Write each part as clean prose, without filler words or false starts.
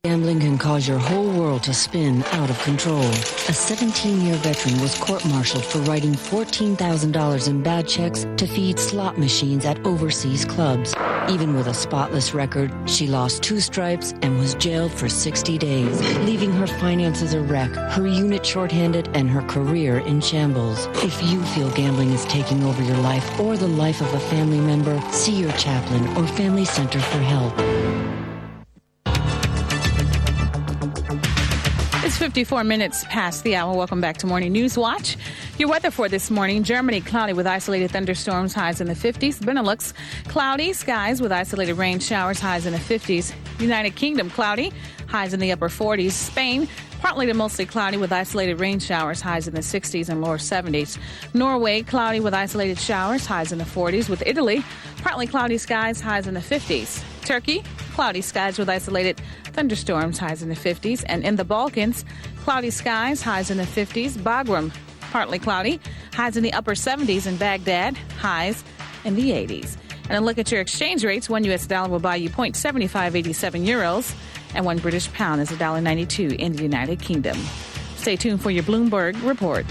Gambling can cause your whole world to spin out of control. A 17-year veteran was court-martialed for writing $14,000 in bad checks to feed slot machines at overseas clubs. Even with a spotless record, she lost 2 stripes and was jailed for 60 days, leaving her finances a wreck, her unit shorthanded, and her career in shambles. If you feel gambling is taking over your life or the life of a family member, see your chaplain or family center for help. It's 54 minutes past the hour. Welcome back to Morning Newswatch. Your weather for this morning: Germany, cloudy with isolated thunderstorms, highs in the 50s. Benelux, cloudy skies with isolated rain showers, highs in the 50s. United Kingdom, cloudy, highs in the upper 40s. Spain, partly to mostly cloudy with isolated rain showers, highs in the 60s and lower 70s. Norway, cloudy with isolated showers, highs in the 40s. With Italy, partly cloudy skies, highs in the 50s. Turkey, cloudy skies with isolated thunderstorms, highs in the 50s. And in the Balkans, cloudy skies, highs in the 50s. Bagram, partly cloudy, highs in the upper 70s. In Baghdad, highs in the 80s. And a look at your exchange rates: 1 U.S. dollar will buy you 0.7587 euros, and 1 British pound is $1.92 in the United Kingdom. Stay tuned for your Bloomberg report.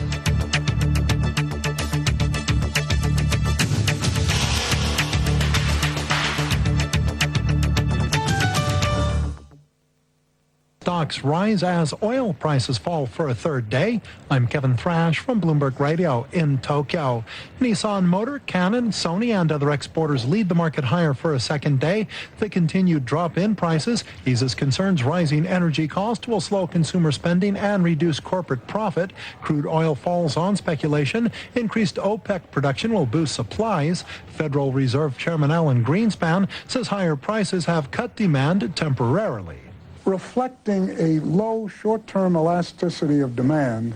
Stocks rise as oil prices fall for a third day. I'm Kevin Thrash from Bloomberg Radio in Tokyo. Nissan Motor, Canon, Sony, and other exporters lead the market higher for a second day. The continued drop in prices eases concerns rising energy costs will slow consumer spending and reduce corporate profit. Crude oil falls on speculation. Increased OPEC production will boost supplies. Federal Reserve Chairman Alan Greenspan says higher prices have cut demand temporarily. Reflecting a low short-term elasticity of demand,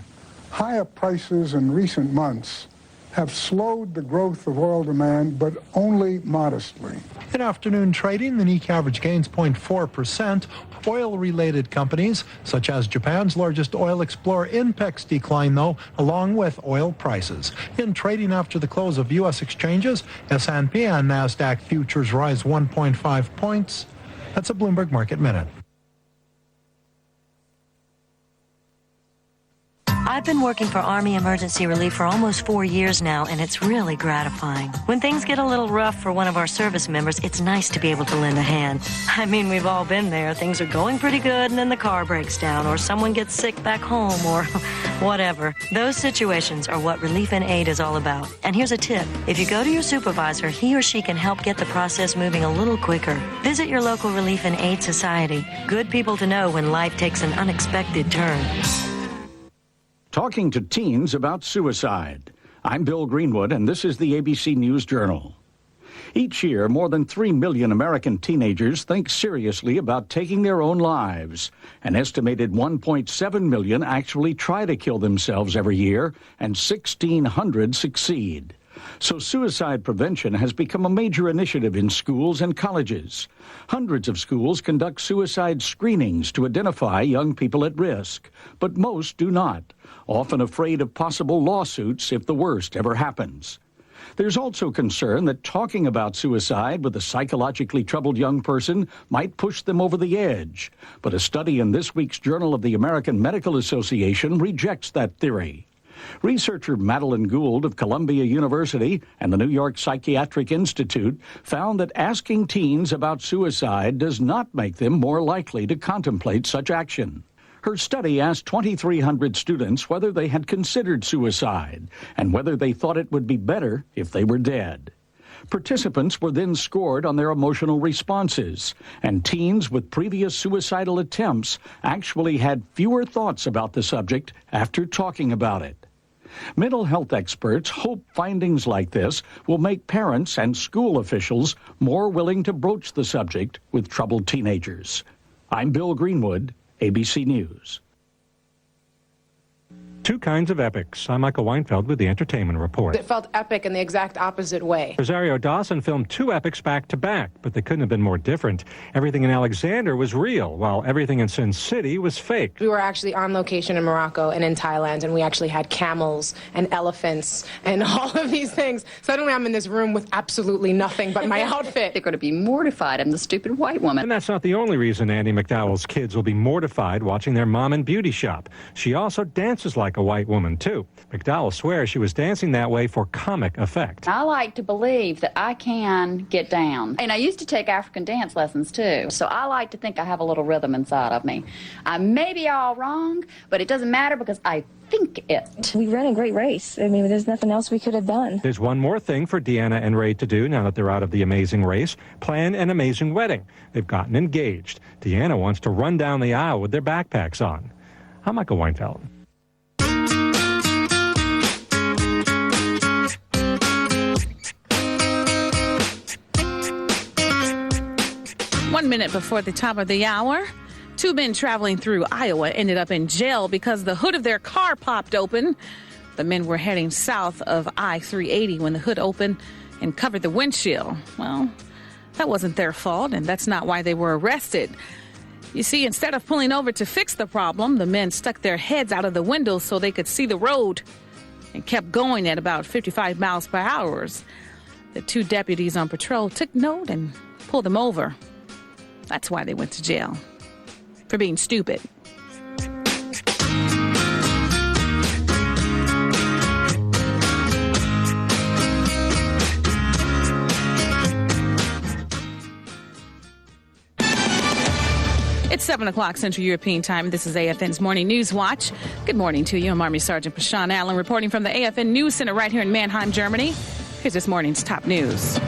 higher prices in recent months have slowed the growth of oil demand, but only modestly. In afternoon trading, the Nikkei average gains 0.4%. Oil-related companies, such as Japan's largest oil explorer Inpex, decline, though, along with oil prices. In trading after the close of U.S. exchanges, S&P and NASDAQ futures rise 1.5 points. That's a Bloomberg Market Minute. I've been working for Army Emergency Relief for almost 4 years now, and it's really gratifying. When things get a little rough for one of our service members, it's nice to be able to lend a hand. I mean, we've all been there. Things are going pretty good, and then the car breaks down, or someone gets sick back home, or whatever. Those situations are what Relief and Aid is all about. And here's a tip. If you go to your supervisor, he or she can help get the process moving a little quicker. Visit your local Relief and Aid Society. Good people to know when life takes an unexpected turn. Talking to teens about suicide. I'm Bill Greenwood, and this is the ABC News Journal. Each year, more than 3 million American teenagers think seriously about taking their own lives. An estimated 1.7 million actually try to kill themselves every year, and 1,600 succeed. So suicide prevention has become a major initiative in schools and colleges. Hundreds of schools conduct suicide screenings to identify young people at risk, but most do not, often afraid of possible lawsuits if the worst ever happens. There's also concern that talking about suicide with a psychologically troubled young person might push them over the edge. But a study in this week's Journal of the American Medical Association rejects that theory. Researcher Madeline Gould of Columbia University and the New York Psychiatric Institute found that asking teens about suicide does not make them more likely to contemplate such action. Her study asked 2,300 students whether they had considered suicide and whether they thought it would be better if they were dead. Participants were then scored on their emotional responses, and teens with previous suicidal attempts actually had fewer thoughts about the subject after talking about it. Mental health experts hope findings like this will make parents and school officials more willing to broach the subject with troubled teenagers. I'm Bill Greenwood, ABC News. Two kinds of epics. I'm Michael Weinfeld with the Entertainment Report. It felt epic in the exact opposite way. Rosario Dawson filmed two epics back to back, but they couldn't have been more different. Everything in Alexander was real, while everything in Sin City was fake. We were actually on location in Morocco and in Thailand, and we actually had camels and elephants and all of these things. Suddenly I'm in this room with absolutely nothing but my outfit. They're going to be mortified. I'm the stupid white woman. And that's not the only reason Andy McDowell's kids will be mortified watching their mom in beauty shop. She also dances like a white woman, too. McDowell swears she was dancing that way for comic effect. I like to believe that I can get down. And I used to take African dance lessons, too. So I like to think I have a little rhythm inside of me. I may be all wrong, but it doesn't matter because I think it. We ran a great race. I mean, there's nothing else we could have done. There's one more thing for Deanna and Ray to do now that they're out of the amazing race. Plan an amazing wedding. They've gotten engaged. Deanna wants to run down the aisle with their backpacks on. I'm Michael Weinfeld. One minute before the top of the hour, two men traveling through Iowa ended up in jail because the hood of their car popped open. The men were heading south of I-380 when the hood opened and covered the windshield. Well, that wasn't their fault, and that's not why they were arrested. You see, instead of pulling over to fix the problem, the men stuck their heads out of the window so they could see the road and kept going at about 55 miles per hour. The two deputies on patrol took note and pulled them over. That's why they went to jail. For being stupid. It's 7 o'clock Central European Time. This is AFN's Morning News Watch. Good morning to you. I'm Army Sergeant Prashant Allen reporting from the AFN News Center right here in Mannheim, Germany. Here's this morning's top news.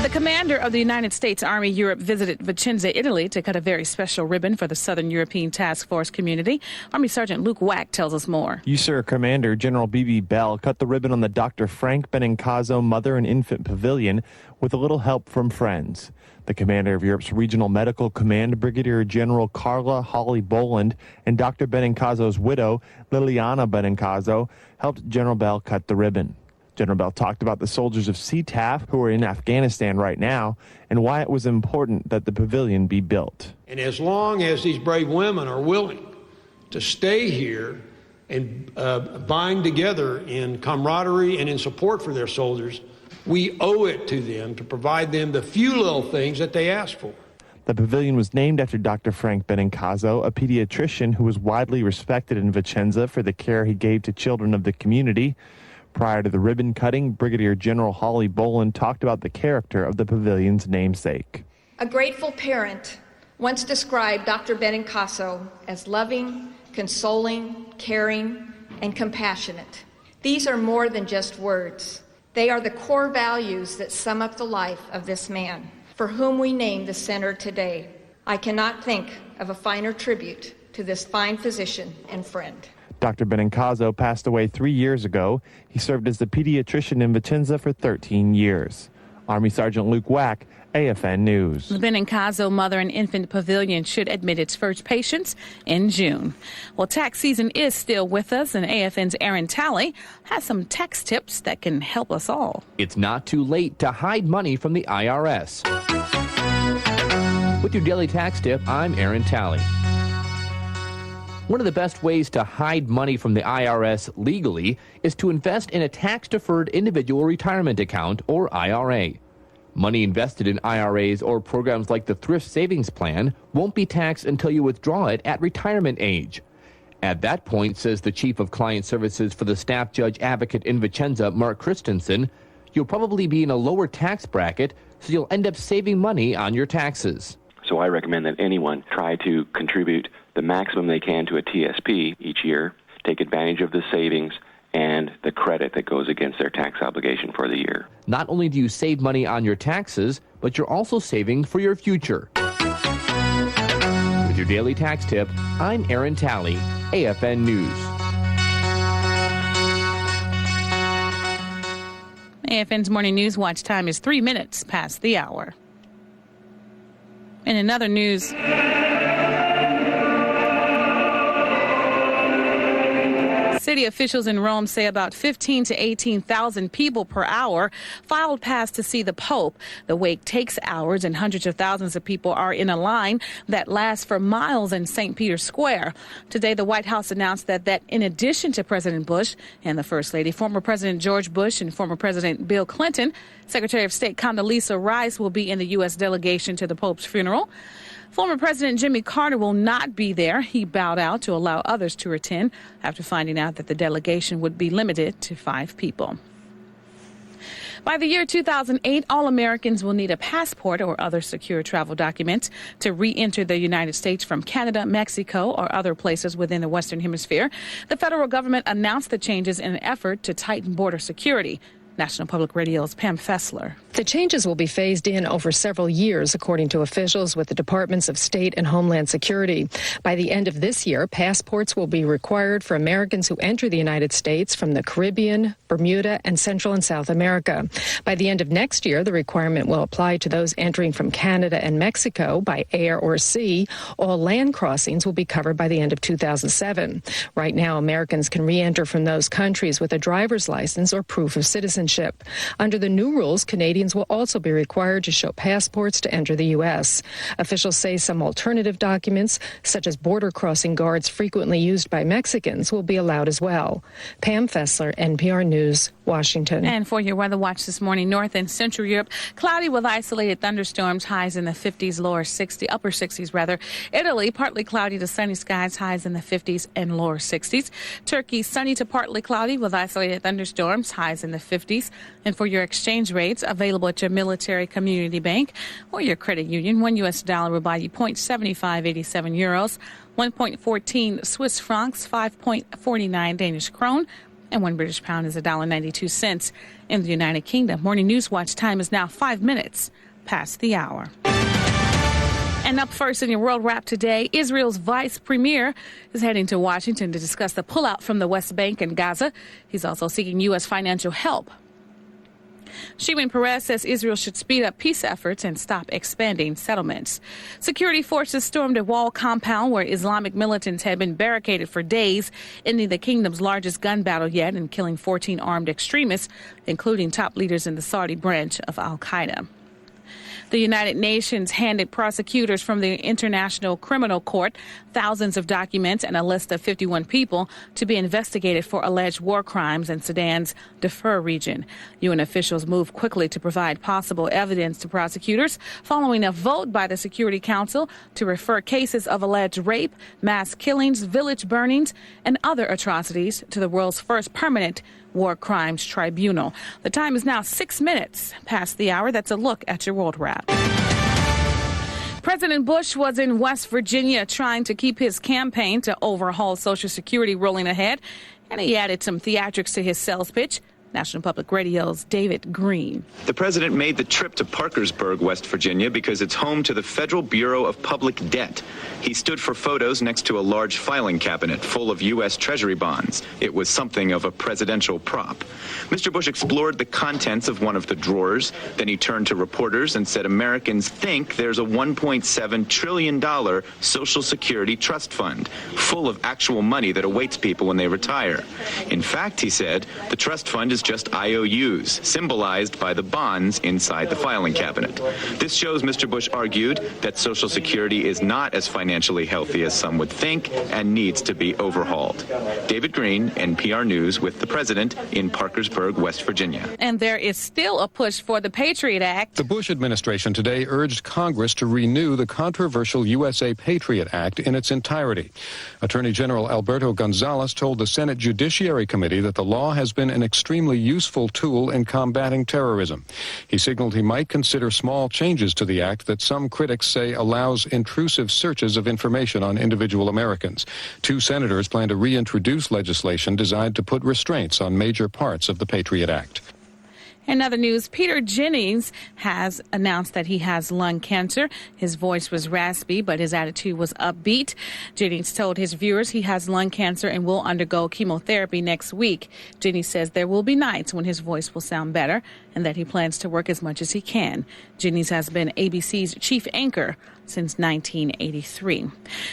The commander of the United States Army Europe visited Vicenza, Italy to cut a very special ribbon for the Southern European Task Force community. Army Sergeant Luke Wack tells us more. You, sir, Commander General B.B. Bell cut the ribbon on the Dr. Frank Benincasa Mother and Infant Pavilion with a little help from friends. The commander of Europe's Regional Medical Command, Brigadier General Carla Holly Boland, and Dr. Benincaso's widow, Liliana Benincaso, helped General Bell cut the ribbon. General Bell talked about the soldiers of CTAF who are in Afghanistan right now and why it was important that the pavilion be built. And as long as these brave women are willing to stay here and bind together in camaraderie and in support for their soldiers, we owe it to them to provide them the few little things that they ask for. The pavilion was named after Dr. Frank Benincaso, a pediatrician who was widely respected in Vicenza for the care he gave to children of the community. Prior to the ribbon cutting, Brigadier General Holly Boland talked about the character of the pavilion's namesake. A grateful parent once described Dr. Benincaso as loving, consoling, caring, and compassionate. These are more than just words. They are the core values that sum up the life of this man, for whom we name the center today. I cannot think of a finer tribute to this fine physician and friend. Dr. Benincaso passed away 3 years ago. He served as the pediatrician in Vicenza for 13 years. Army Sergeant Luke Wack, AFN News. The Benincaso Mother and Infant Pavilion should admit its first patients in June. Well, tax season is still with us, and AFN's Aaron Talley has some tax tips that can help us all. It's not too late to hide money from the IRS. With your daily tax tip, I'm Aaron Talley. One of the best ways to hide money from the IRS legally is to invest in a tax-deferred individual retirement account, or IRA. Money invested in IRAs or programs like the Thrift Savings Plan won't be taxed until you withdraw it at retirement age. At that point, says the Chief of Client Services for the Staff Judge Advocate in Vicenza, Mark Christensen, you'll probably be in a lower tax bracket, so you'll end up saving money on your taxes. So I recommend that anyone try to contribute the maximum they can to a TSP each year, take advantage of the savings and the credit that goes against their tax obligation for the year. Not only do you save money on your taxes, but you're also saving for your future. With your daily tax tip, I'm Aaron Talley, AFN News. AFN's Morning News Watch time is 3 minutes past the hour. In another news, City officials in Rome say about 15,000 to 18,000 people per hour filed past to see the Pope. The wake takes hours, and hundreds of thousands of people are in a line that lasts for miles in St. Peter's Square. Today, the White House announced that in addition to President Bush and the First Lady, former President George Bush and former President Bill Clinton, Secretary of State Condoleezza Rice will be in the U.S. delegation to the Pope's funeral. Former President Jimmy Carter will not be there. He bowed out to allow others to attend after finding out that the delegation would be limited to 5 people. By the year 2008, all Americans will need a passport or other secure travel documents to re-enter the United States from Canada, Mexico, or other places within the Western Hemisphere. The federal government announced the changes in an effort to tighten border security. National Public Radio's Pam Fessler. The changes will be phased in over several years, according to officials with the Departments of State and Homeland Security. By the end of this year, passports will be required for Americans who enter the United States from the Caribbean, Bermuda, and Central and South America. By the end of next year, the requirement will apply to those entering from Canada and Mexico by air or sea. All land crossings will be covered by the end of 2007. Right now, Americans can re-enter from those countries with a driver's license or proof of citizenship. Under the new rules, Canadians will also be required to show passports to enter the U.S. Officials say some alternative documents, such as border crossing guards frequently used by Mexicans, will be allowed as well. Pam Fessler, NPR News, Washington. And for your weather watch this morning, North and Central Europe, cloudy with isolated thunderstorms, highs in the 50s, upper 60s rather. Italy, partly cloudy to sunny skies, highs in the 50s and lower 60s. Turkey, sunny to partly cloudy with isolated thunderstorms, highs in the 50s. And for your exchange rates, available at your military community bank or your credit union, $1 US will buy you 0.7587 euros, 1.14 Swiss francs, 5.49 Danish krone, and 1 British pound is $1.92 in the United Kingdom. Morning News Watch time is now 5 minutes past the hour. And up first in your World Wrap today, Israel's vice premier is heading to Washington to discuss the pullout from the West Bank and Gaza. He's also seeking U.S. financial help. Shimon Peres says Israel should speed up peace efforts and stop expanding settlements. Security forces stormed a wall compound where Islamic militants had been barricaded for days, ending the kingdom's largest gun battle yet and killing 14 armed extremists, including top leaders in the Saudi branch of al-Qaeda. The United Nations handed prosecutors from the International Criminal Court thousands of documents and a list of 51 people to be investigated for alleged war crimes in Sudan's Darfur region. UN officials moved quickly to provide possible evidence to prosecutors following a vote by the Security Council to refer cases of alleged rape, mass killings, village burnings, and other atrocities to the world's first permanent War Crimes Tribunal. The time is now 6 minutes past the hour. That's a look at your World Wrap. President Bush was in West Virginia trying to keep his campaign to overhaul Social Security rolling ahead, and he added some theatrics to his sales pitch. National Public Radio's David Green. The president made the trip to Parkersburg, West Virginia, because it's home to the Federal Bureau of Public Debt. He stood for photos next to a large filing cabinet full of U.S. Treasury bonds. It was something of a presidential prop. Mr. Bush explored the contents of one of the drawers. Then he turned to reporters and said Americans think there's a $1.7 trillion Social Security trust fund full of actual money that awaits people when they retire. In fact, he said, the trust fund is just IOUs, symbolized by the bonds inside the filing cabinet. This shows, Mr. Bush argued, that Social Security is not as financially healthy as some would think and needs to be overhauled. David Green, NPR News, with the president in Parkersburg, West Virginia. And there is still a push for the Patriot Act. The Bush administration today urged Congress to renew the controversial USA Patriot Act in its entirety. Attorney General Alberto Gonzales told the Senate Judiciary Committee that the law has been an extremely useful tool in combating terrorism. He signaled he might consider small changes to the act that some critics say allows intrusive searches of information on individual Americans. 2 senators plan to reintroduce legislation designed to put restraints on major parts of the Patriot Act. In other news, Peter Jennings has announced that he has lung cancer. His voice was raspy, but his attitude was upbeat. Jennings told his viewers he has lung cancer and will undergo chemotherapy next week. Jennings says there will be nights when his voice will sound better and that he plans to work as much as he can. Jennings has been ABC's chief anchor since 1983.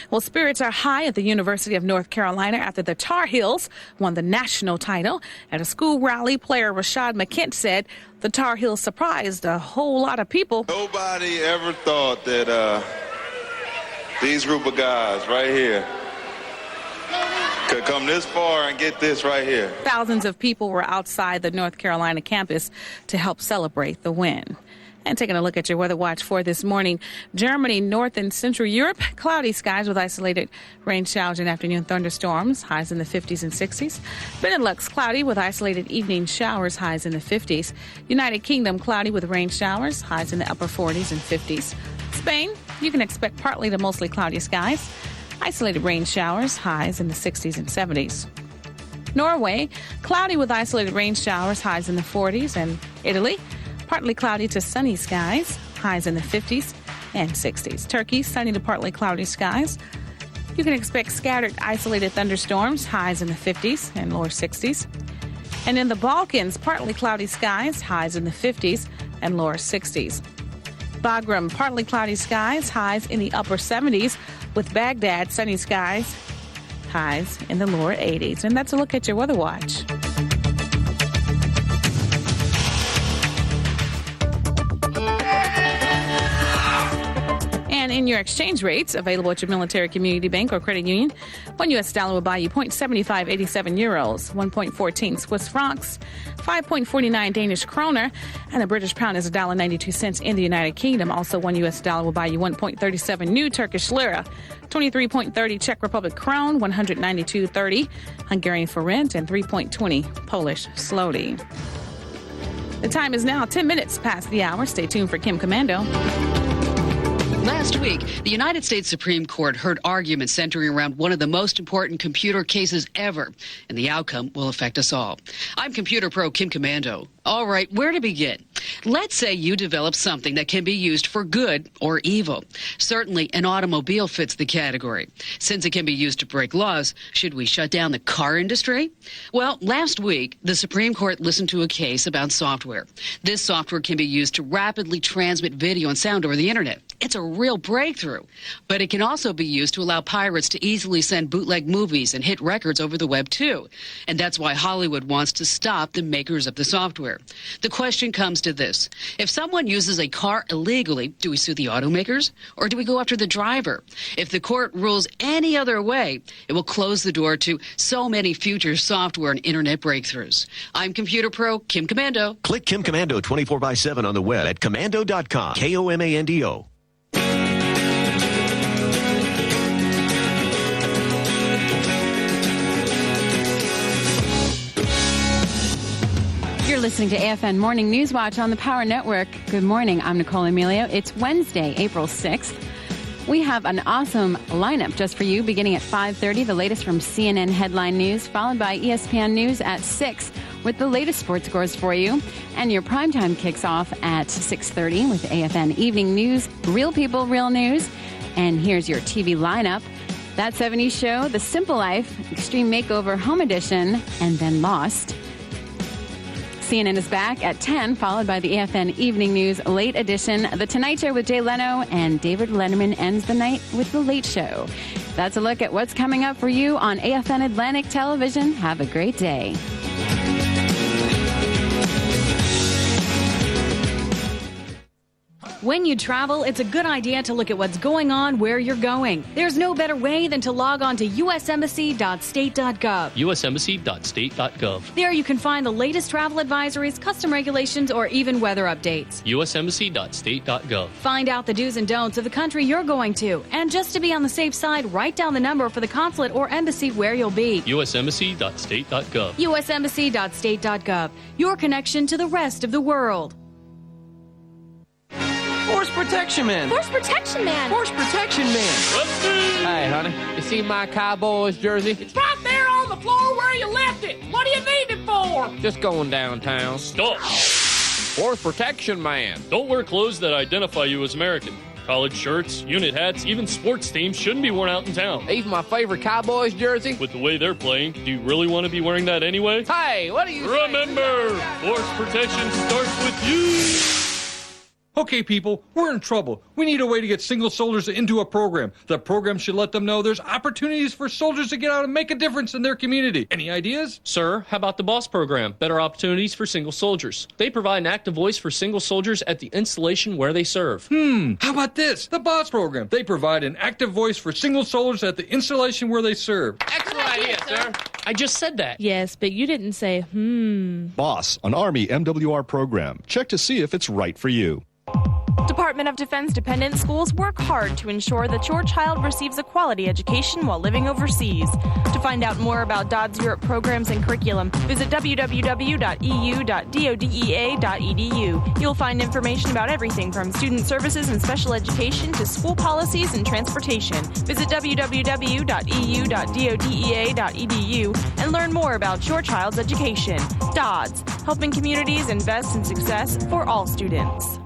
Well, spirits are high at the University of North Carolina after the Tar Heels won the national title. At a school rally, player Rashad McKent said the Tar Heels surprised a whole lot of people. Nobody ever thought that these group of guys right here could come this far and get this right here. Thousands of people were outside the North Carolina campus to help celebrate the win. And taking a look at your weather watch for this morning, Germany, North and Central Europe, cloudy skies with isolated rain showers and afternoon thunderstorms, highs in the 50s and 60s. Benelux, cloudy with isolated evening showers, highs in the 50s. United Kingdom, cloudy with rain showers, highs in the upper 40s and 50s. Spain, you can expect partly to mostly cloudy skies, isolated rain showers, highs in the 60s and 70s. Norway, cloudy with isolated rain showers, highs in the 40s. And Italy, partly cloudy to sunny skies, highs in the 50s and 60s. Turkey, sunny to partly cloudy skies. You can expect scattered isolated thunderstorms, highs in the 50s and lower 60s. And in the Balkans, partly cloudy skies, highs in the 50s and lower 60s. Bagram, partly cloudy skies, highs in the upper 70s. With Baghdad, sunny skies, highs in the lower 80s. And that's a look at your weather watch. And in your exchange rates, available at your military community bank or credit union, one U.S. dollar will buy you 0.7587 euros, 1.14 Swiss francs, 5.49 Danish kroner, and a British pound is $1.92 in the United Kingdom. Also, one U.S. dollar will buy you 1.37 new Turkish lira, 23.30 Czech Republic krone, 192.30 Hungarian forint, and 3.20 Polish zloty. The time is now 10 minutes past the hour. Stay tuned for Kim Commando. Last week, the United States Supreme Court heard arguments centering around one of the most important computer cases ever, and the outcome will affect us all. I'm computer pro Kim Commando. All right, where to begin? Let's say you develop something that can be used for good or evil. Certainly, an automobile fits the category. Since it can be used to break laws, should we shut down the car industry? Well, last week, the Supreme Court listened to a case about software. This software can be used to rapidly transmit video and sound over the internet. It's a real breakthrough. But it can also be used to allow pirates to easily send bootleg movies and hit records over the web, too. And that's why Hollywood wants to stop the makers of the software. The question comes to this. If someone uses a car illegally, do we sue the automakers or do we go after the driver? If the court rules any other way, it will close the door to so many future software and internet breakthroughs. I'm computer pro Kim Commando. Click Kim Commando 24/7 on the web at commando.com. KOMANDO. You're listening to AFN Morning Newswatch on the Power Network. Good morning. I'm Nicole Emilio. It's Wednesday, April 6th. We have an awesome lineup just for you, beginning at 5:30, the latest from CNN Headline News, followed by ESPN News at 6 with the latest sports scores for you. And your primetime kicks off at 6:30 with AFN Evening News, Real People, Real News. And here's your TV lineup. That 70s Show, The Simple Life, Extreme Makeover Home Edition, and then Lost. CNN is back at 10, followed by the AFN Evening News Late Edition, The Tonight Show with Jay Leno, and David Letterman ends the night with The Late Show. That's a look at what's coming up for you on AFN Atlantic Television. Have a great day. When you travel, it's a good idea to look at what's going on where you're going. There's no better way than to log on to usembassy.state.gov. usembassy.state.gov. There you can find the latest travel advisories, custom regulations, or even weather updates. usembassy.state.gov. Find out the do's and don'ts of the country you're going to. And just to be on the safe side, write down the number for the consulate or embassy where you'll be. usembassy.state.gov. usembassy.state.gov. Your connection to the rest of the world. Force Protection Man! Force Protection Man! Force Protection Man! Hey, honey, you see my Cowboys jersey? It's right there on the floor where you left it! What do you need it for? Just going downtown. Stop! Force Protection Man. Don't wear clothes that identify you as American. College shirts, unit hats, even sports teams shouldn't be worn out in town. Even my favorite Cowboys jersey. With the way they're playing, do you really want to be wearing that anyway? Hey, what are you Remember, force protection starts with you. Okay, people, we're in trouble. We need a way to get single soldiers into a program. The program should let them know there's opportunities for soldiers to get out and make a difference in their community. Any ideas? Sir, how about the BOSS program? Better opportunities for single soldiers. They provide an active voice for single soldiers at the installation where they serve. How about this? The BOSS program. They provide an active voice for single soldiers at the installation where they serve. Excellent idea, sir. I just said that. Yes, but you didn't say, BOSS, an Army MWR program. Check to see if it's right for you. Department of Defense dependent schools work hard to ensure that your child receives a quality education while living overseas. To find out more about DOD's Europe programs and curriculum, visit www.eu.dodea.edu. You'll find information about everything from student services and special education to school policies and transportation. Visit www.eu.dodea.edu and learn more about your child's education. DODS, helping communities invest in success for all students.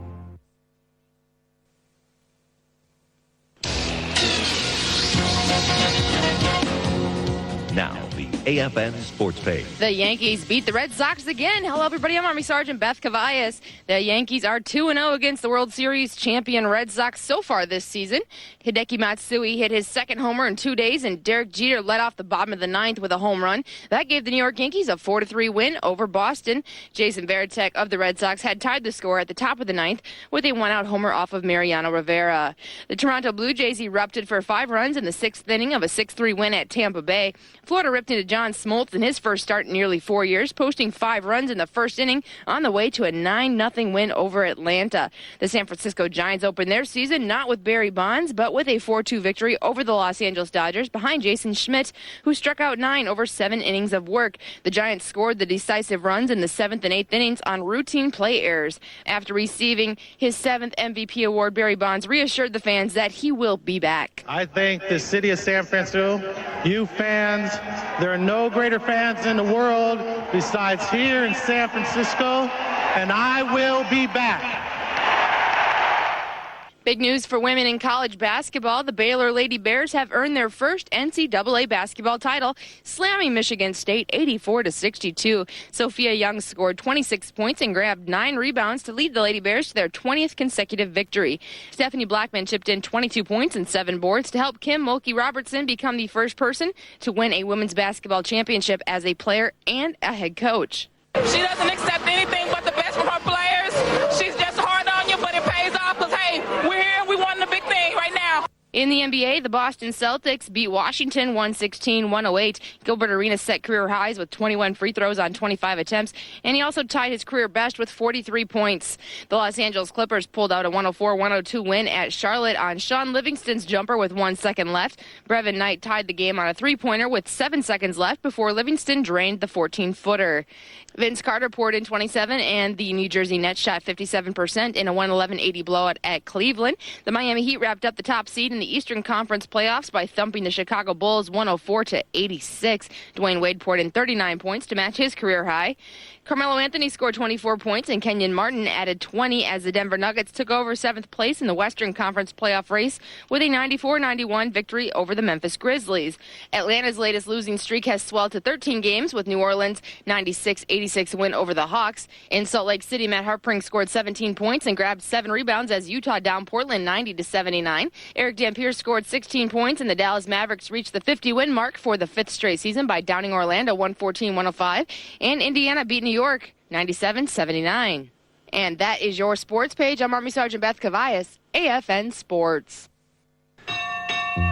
Now, the AFN Sports Page. The Yankees beat the Red Sox again. Hello, everybody. I'm Army Sergeant Beth Cavallas. The Yankees are 2-0 against the World Series champion Red Sox so far this season. Hideki Matsui hit his second homer in 2 days, and Derek Jeter led off the bottom of the ninth with a home run. That gave the New York Yankees a 4-3 win over Boston. Jason Varitek of the Red Sox had tied the score at the top of the ninth with a one-out homer off of Mariano Rivera. The Toronto Blue Jays erupted for 5 runs in the 6th inning of a 6-3 win at Tampa Bay. Florida ripped into John Smoltz in his first start in nearly 4 years, posting 5 runs in the first inning on the way to a 9-0 win over Atlanta. The San Francisco Giants opened their season not with Barry Bonds, but with a 4-2 victory over the Los Angeles Dodgers behind Jason Schmidt, who struck out 9 over 7 innings of work. The Giants scored the decisive runs in the 7th and 8th innings on routine play errors. After receiving his 7th MVP award, Barry Bonds reassured the fans that he will be back. I thank the city of San Francisco, you fans. There are no greater fans in the world besides here in San Francisco, and I will be back. Big news for women in college basketball. The Baylor Lady Bears have earned their first NCAA basketball title, slamming Michigan State 84-62. Sophia Young scored 26 points and grabbed 9 rebounds to lead the Lady Bears to their 20th consecutive victory. Stephanie Blackman chipped in 22 points and 7 boards to help Kim Mulkey Robertson become the first person to win a women's basketball championship as a player and a head coach. She doesn't accept anything but the best from her players. She's just hard on you, but it pays off because, hey, we're here and we won the big thing right now. In the NBA, the Boston Celtics beat Washington 116-108. Gilbert Arenas set career highs with 21 free throws on 25 attempts, and he also tied his career best with 43 points. The Los Angeles Clippers pulled out a 104-102 win at Charlotte on Sean Livingston's jumper with 1 second left. Brevin Knight tied the game on a three-pointer with 7 seconds left before Livingston drained the 14-footer. Vince Carter poured in 27, and the New Jersey Nets shot 57% in a 111-80 blowout at Cleveland. The Miami Heat wrapped up the top seed in the Eastern Conference playoffs by thumping the Chicago Bulls 104-86. Dwayne Wade poured in 39 points to match his career high. Carmelo Anthony scored 24 points, and Kenyon Martin added 20 as the Denver Nuggets took over 7th place in the Western Conference playoff race with a 94-91 victory over the Memphis Grizzlies. Atlanta's latest losing streak has swelled to 13 games with New Orleans' 96-86 win over the Hawks. In Salt Lake City, Matt Harpring scored 17 points and grabbed 7 rebounds as Utah downed Portland 90-79. Eric Dampier scored 16 points, and the Dallas Mavericks reached the 50-win mark for the 5th straight season by downing Orlando 114-105, and Indiana beat New York 97-79. And that is your sports page. I'm Army Sergeant Beth Cavallas, AFN Sports.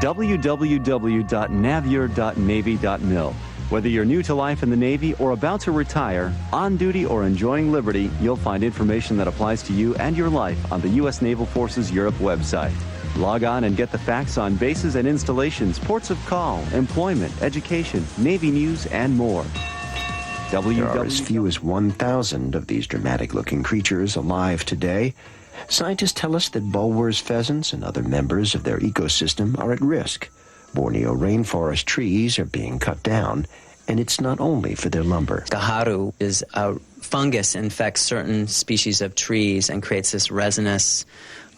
www.navier.navy.mil. Whether you're new to life in the Navy or about to retire, on duty or enjoying liberty, you'll find information that applies to you and your life on the U.S. Naval Forces Europe website. Log on and get the facts on bases and installations, ports of call, employment, education, Navy news, and more. There are as few as 1,000 of these dramatic-looking creatures alive today. Scientists tell us that Bulwer's pheasants and other members of their ecosystem are at risk. Borneo rainforest trees are being cut down, And it's not only for their lumber. Gaharu is a fungus, infects certain species of trees and creates this resinous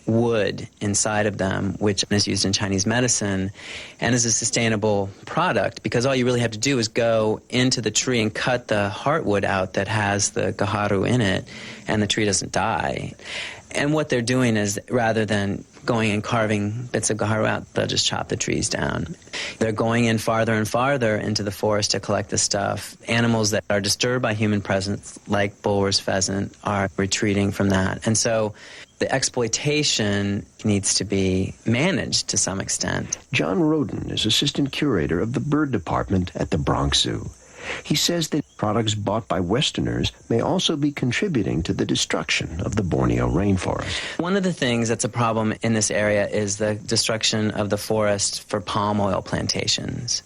wood inside of them, which is used in Chinese medicine and is a sustainable product because all you really have to do is go into the tree and cut the heartwood out that has the gaharu in it, and the tree doesn't die. And what they're doing is, rather than going and carving bits of gaharu out, they'll just chop the trees down. They're going in farther and farther into the forest to collect the stuff. Animals that are disturbed by human presence, like Bulwer's pheasant, are retreating from that. And so the exploitation needs to be managed to some extent. John Roden is assistant curator of the bird department at the Bronx Zoo. He says that products bought by Westerners may also be contributing to the destruction of the Borneo rainforest. One of the things that's a problem in this area is the destruction of the forest for palm oil plantations.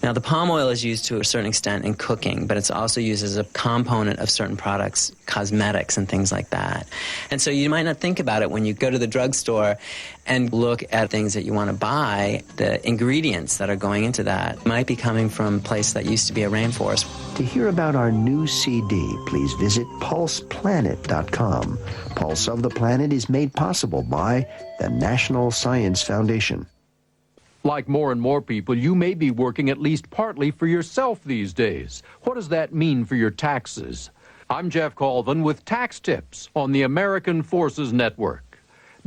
Now, the palm oil is used to a certain extent in cooking, but it's also used as a component of certain products, cosmetics and things like that. And so you might not think about it when you go to the drugstore and look at things that you want to buy. The ingredients that are going into that might be coming from a place that used to be a rainforest. To hear about our new CD, please visit pulseplanet.com. Pulse of the Planet is made possible by the National Science Foundation. Like more and more people, you may be working at least partly for yourself these days. What does that mean for your taxes? I'm Jeff Colvin with Tax Tips on the American Forces Network.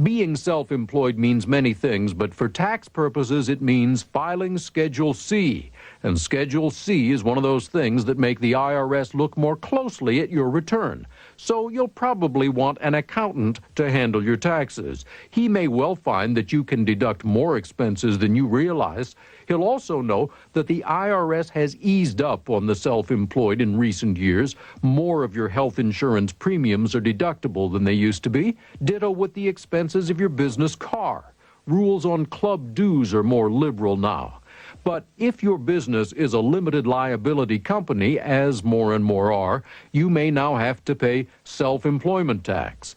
Being self-employed means many things, but for tax purposes it means filing Schedule C. And Schedule C is one of those things that make the IRS look more closely at your return. So you'll probably want an accountant to handle your taxes. He may well find that you can deduct more expenses than you realize. He'll also know that the IRS has eased up on the self-employed in recent years. More of your health insurance premiums are deductible than they used to be. Ditto with the expenses of your business car. Rules on club dues are more liberal now. But if your business is a limited liability company, as more and more are, you may now have to pay self-employment tax.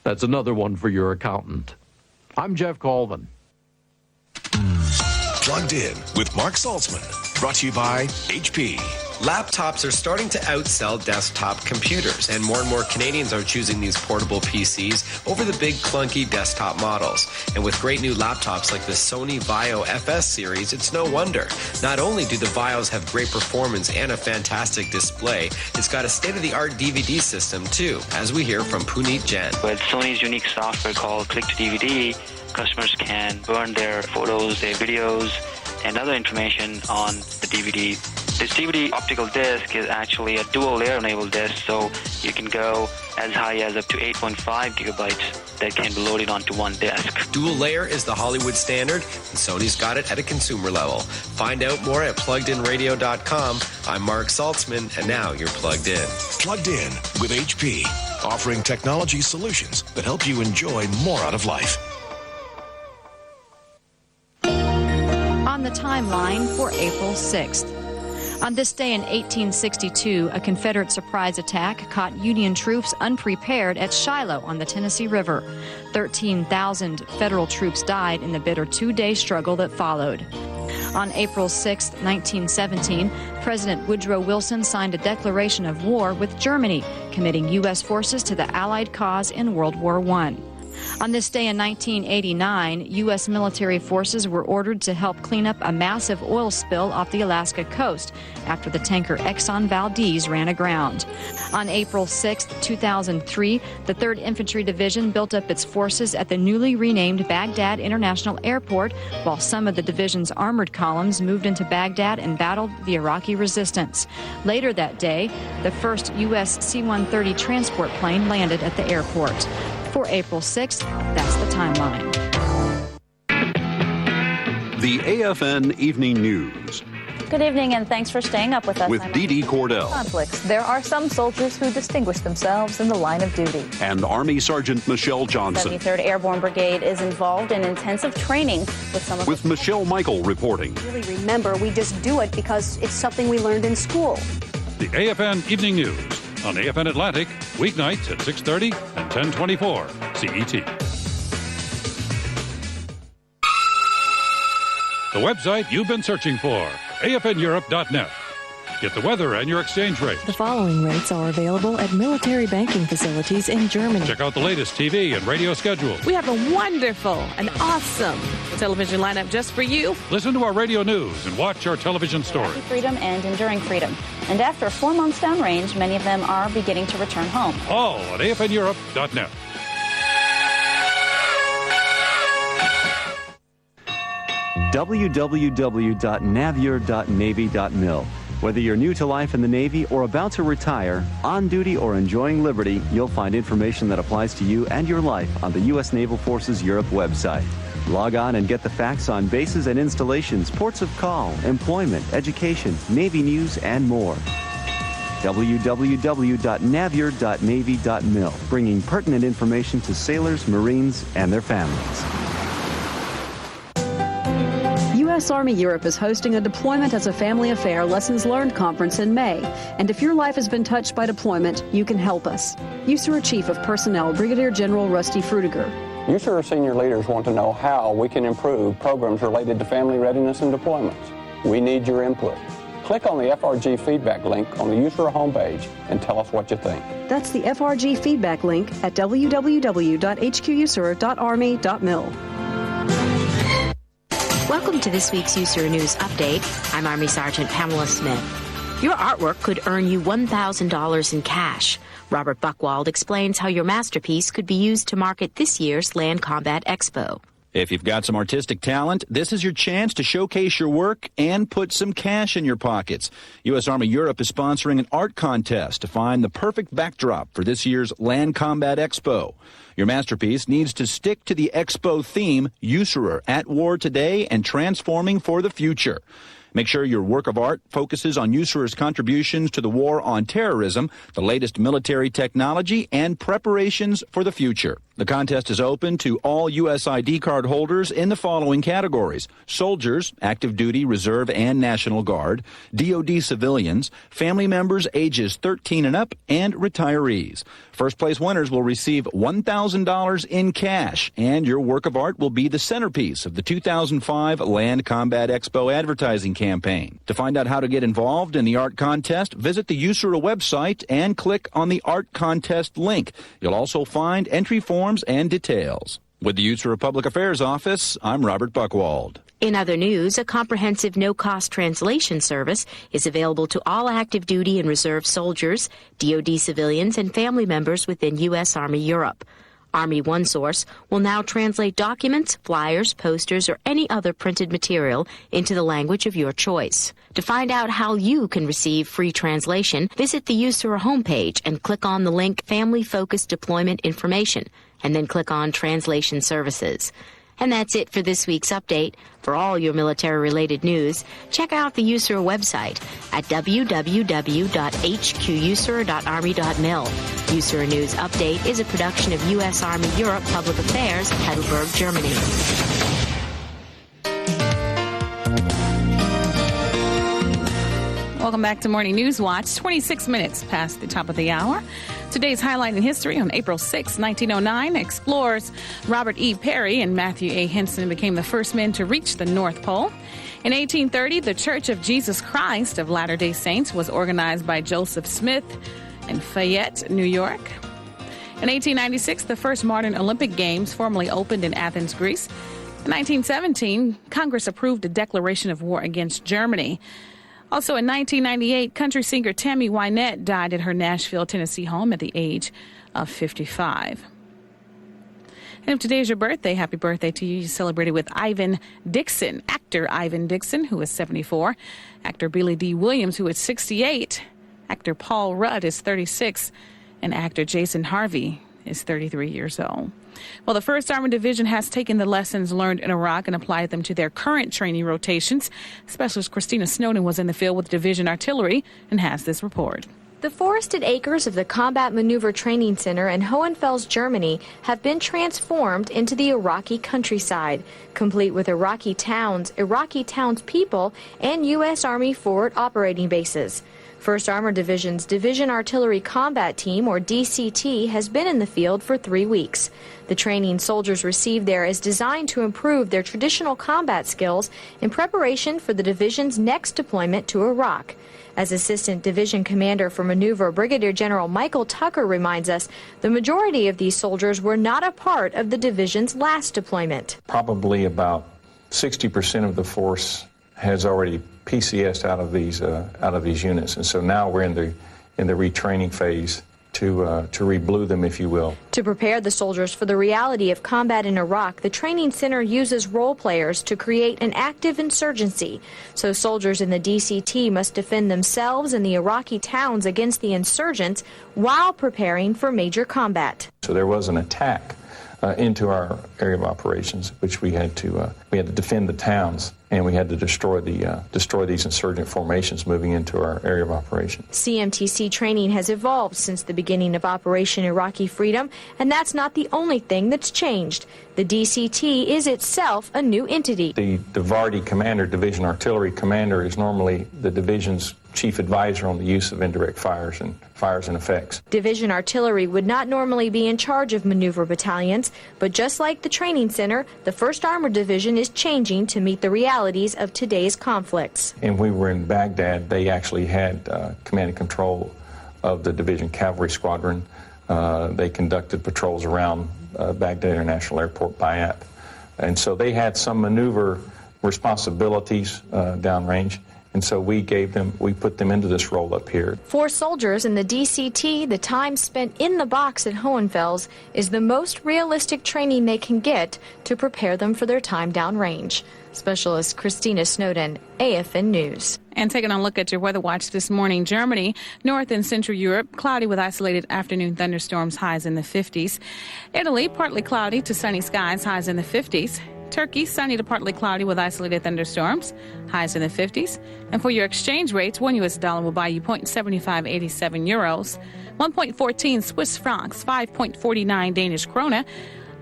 That's another one for your accountant. I'm Jeff Colvin. Plugged In with Mark Saltzman. Brought to you by HP. Laptops are starting to outsell desktop computers, and more Canadians are choosing these portable PCs over the big clunky desktop models. And with great new laptops like the Sony Vaio FS series, it's no wonder. Not only do the Vaios have great performance and a fantastic display, it's got a state-of-the-art DVD system too, as we hear from Puneet Jain. With Sony's unique software called Click to DVD, customers can burn their photos, their videos, and other information on the DVD. This DVD optical disc is actually a dual layer enabled disc, so you can go as high as up to 8.5 gigabytes that can be loaded onto one disc. Dual layer is the Hollywood standard, and Sony's got it at a consumer level. Find out more at PluggedInRadio.com. I'm Mark Saltzman, and now you're plugged in. Plugged In with HP, offering technology solutions that help you enjoy more out of life. On the timeline for April 6th. On this day in 1862, a Confederate surprise attack caught Union troops unprepared at Shiloh on the Tennessee River. 13,000 Federal troops died in the bitter two-day struggle that followed. On April 6, 1917, President Woodrow Wilson signed a declaration of war with Germany, committing U.S. forces to the Allied cause in World War I. On this day in 1989, U.S. military forces were ordered to help clean up a massive oil spill off the Alaska coast after the tanker Exxon Valdez ran aground. On April 6, 2003, the 3rd Infantry Division built up its forces at the newly renamed Baghdad International Airport, while some of the division's armored columns moved into Baghdad and battled the Iraqi resistance. Later that day, the first U.S. C-130 transport plane landed at the airport. For April 6th, that's the timeline. The AFN Evening News. Good evening, and thanks for staying up with us. With Dee Dee Cordell. Conflicts. There are some soldiers who distinguish themselves in the line of duty. And Army Sergeant Michelle Johnson. 73rd Airborne Brigade is involved in intensive training with some of With Michelle Michael reporting. Really remember, we just do it because it's something we learned in school. The AFN Evening News on AFN Atlantic, weeknights at 6:30 and 10:24 CET. The website you've been searching for, afneurope.net. Get the weather and your exchange rate. The following rates are available at military banking facilities in Germany. Check out the latest TV and radio schedules. We have a wonderful and awesome television lineup just for you. Listen to our radio news and watch our television stories. Freedom and enduring freedom. And after 4 months downrange, many of them are beginning to return home. All at AFNEurope.net. www.navier.navy.mil. Whether you're new to life in the Navy or about to retire, on duty or enjoying liberty, you'll find information that applies to you and your life on the U.S. Naval Forces Europe website. Log on and get the facts on bases and installations, ports of call, employment, education, Navy news, and more. www.navier.navy.mil, bringing pertinent information to sailors, Marines, and their families. U.S. Army Europe is hosting a Deployment as a Family Affair Lessons Learned Conference in May. And if your life has been touched by deployment, you can help us. USARA Chief of Personnel, Brigadier General Rusty Frudiger. USARA senior leaders want to know how we can improve programs related to family readiness and deployments. We need your input. Click on the FRG feedback link on the USARA homepage and tell us what you think. That's the FRG feedback link at www.hqusara.army.mil. Welcome to this week's USARA News Update. I'm Army Sergeant Pamela Smith. Your artwork could earn you $1,000 in cash. Robert Buchwald explains how your masterpiece could be used to market this year's Land Combat Expo. If you've got some artistic talent, this is your chance to showcase your work and put some cash in your pockets. U.S. Army Europe is sponsoring an art contest to find the perfect backdrop for this year's Land Combat Expo. Your masterpiece needs to stick to the Expo theme, USARA at War Today and Transforming for the Future. Make sure your work of art focuses on USARA's contributions to the war on terrorism, the latest military technology, and preparations for the future. The contest is open to all U.S. ID card holders in the following categories: soldiers, active duty, reserve, and National Guard, DoD civilians, family members ages 13 and up, and retirees. First place winners will receive $1,000 in cash, and your work of art will be the centerpiece of the 2005 Land Combat Expo advertising campaign. To find out how to get involved in the art contest, visit the USARA website and click on the art contest link. You'll also find entry forms and details. With the USARA Public Affairs Office, I'm Robert Buchwald. In other news, a comprehensive no-cost translation service is available to all active duty and reserve soldiers, DoD civilians, and family members within U.S. Army Europe. Army OneSource will now translate documents, flyers, posters, or any other printed material into the language of your choice. To find out how you can receive free translation, visit the USARA homepage and click on the link Family Focused Deployment Information, and then click on Translation Services. And that's it for this week's update. For all your military-related news, check out the USARA website at www.hqusara.army.mil. USARA News Update is a production of U.S. Army Europe Public Affairs, Heidelberg, Germany. Welcome back to Morning Newswatch. 26 minutes past the top of the hour. Today's highlight in history: on April 6, 1909, explorers Robert E. Peary and Matthew A. Henson became the first men to reach the North Pole. In 1830, the Church of Jesus Christ of Latter-day Saints was organized by Joseph Smith in Fayette, New York. In 1896, the first modern Olympic Games formally opened in Athens, Greece. In 1917, Congress approved a declaration of war against Germany. Also in 1998, country singer Tammy Wynette died at her Nashville, Tennessee home at the age of 55. And if today is your birthday, happy birthday to you. You celebrated with Ivan Dixon, actor Ivan Dixon, who is 74, actor Billy D. Williams, who is 68, actor Paul Rudd is 36, and actor Jason Harvey is 33 years old. Well, the 1st Armored Division has taken the lessons learned in Iraq and applied them to their current training rotations. Specialist Christina Snowden was in the field with Division Artillery and has this report. The forested acres of the Combat Maneuver Training Center in Hohenfels, Germany, have been transformed into the Iraqi countryside, complete with Iraqi townspeople, and U.S. Army forward operating bases. 1st Armored Division's Division Artillery Combat Team, or DCT, has been in the field for 3 weeks. The training soldiers receive there is designed to improve their traditional combat skills in preparation for the division's next deployment to Iraq. As Assistant Division Commander for Maneuver, Brigadier General Michael Tucker reminds us, the majority of these soldiers were not a part of the division's last deployment. Probably about 60% of the force has already PCS'd out of these units, and so now we're in the retraining phase to re-blue them, if you will. To prepare the soldiers for the reality of combat in Iraq, the training center uses role players to create an active insurgency. So soldiers in the DCT must defend themselves and the Iraqi towns against the insurgents while preparing for major combat. So there was an attack into our area of operations, which we had to defend the towns, and we had to destroy these insurgent formations moving into our area of operations. CMTC training has evolved since the beginning of Operation Iraqi Freedom, and that's not the only thing that's changed. The DCT is itself a new entity. The DVARTI commander, Division Artillery Commander, is normally the division's chief advisor on the use of indirect fires and effects. Division Artillery would not normally be in charge of maneuver battalions, but just like the training center, the 1st Armored Division is changing to meet the realities of today's conflicts. And we were in Baghdad. They actually had command and control of the Division Cavalry Squadron. They conducted patrols around Baghdad International Airport, Bayat. And so they had some maneuver responsibilities downrange. And so we put them into this role up here. For soldiers in the DCT, the time spent in the box at Hohenfels is the most realistic training they can get to prepare them for their time downrange. Specialist Christina Snowden, AFN News. And taking a look at your weather watch this morning, Germany, North and Central Europe, cloudy with isolated afternoon thunderstorms, highs in the 50s. Italy, partly cloudy to sunny skies, highs in the 50s. Turkey, sunny to partly cloudy with isolated thunderstorms, highs in the 50s. And for your exchange rates, $1 US will buy you 0.7587 euros, 1.14 Swiss francs, 5.49 Danish krone,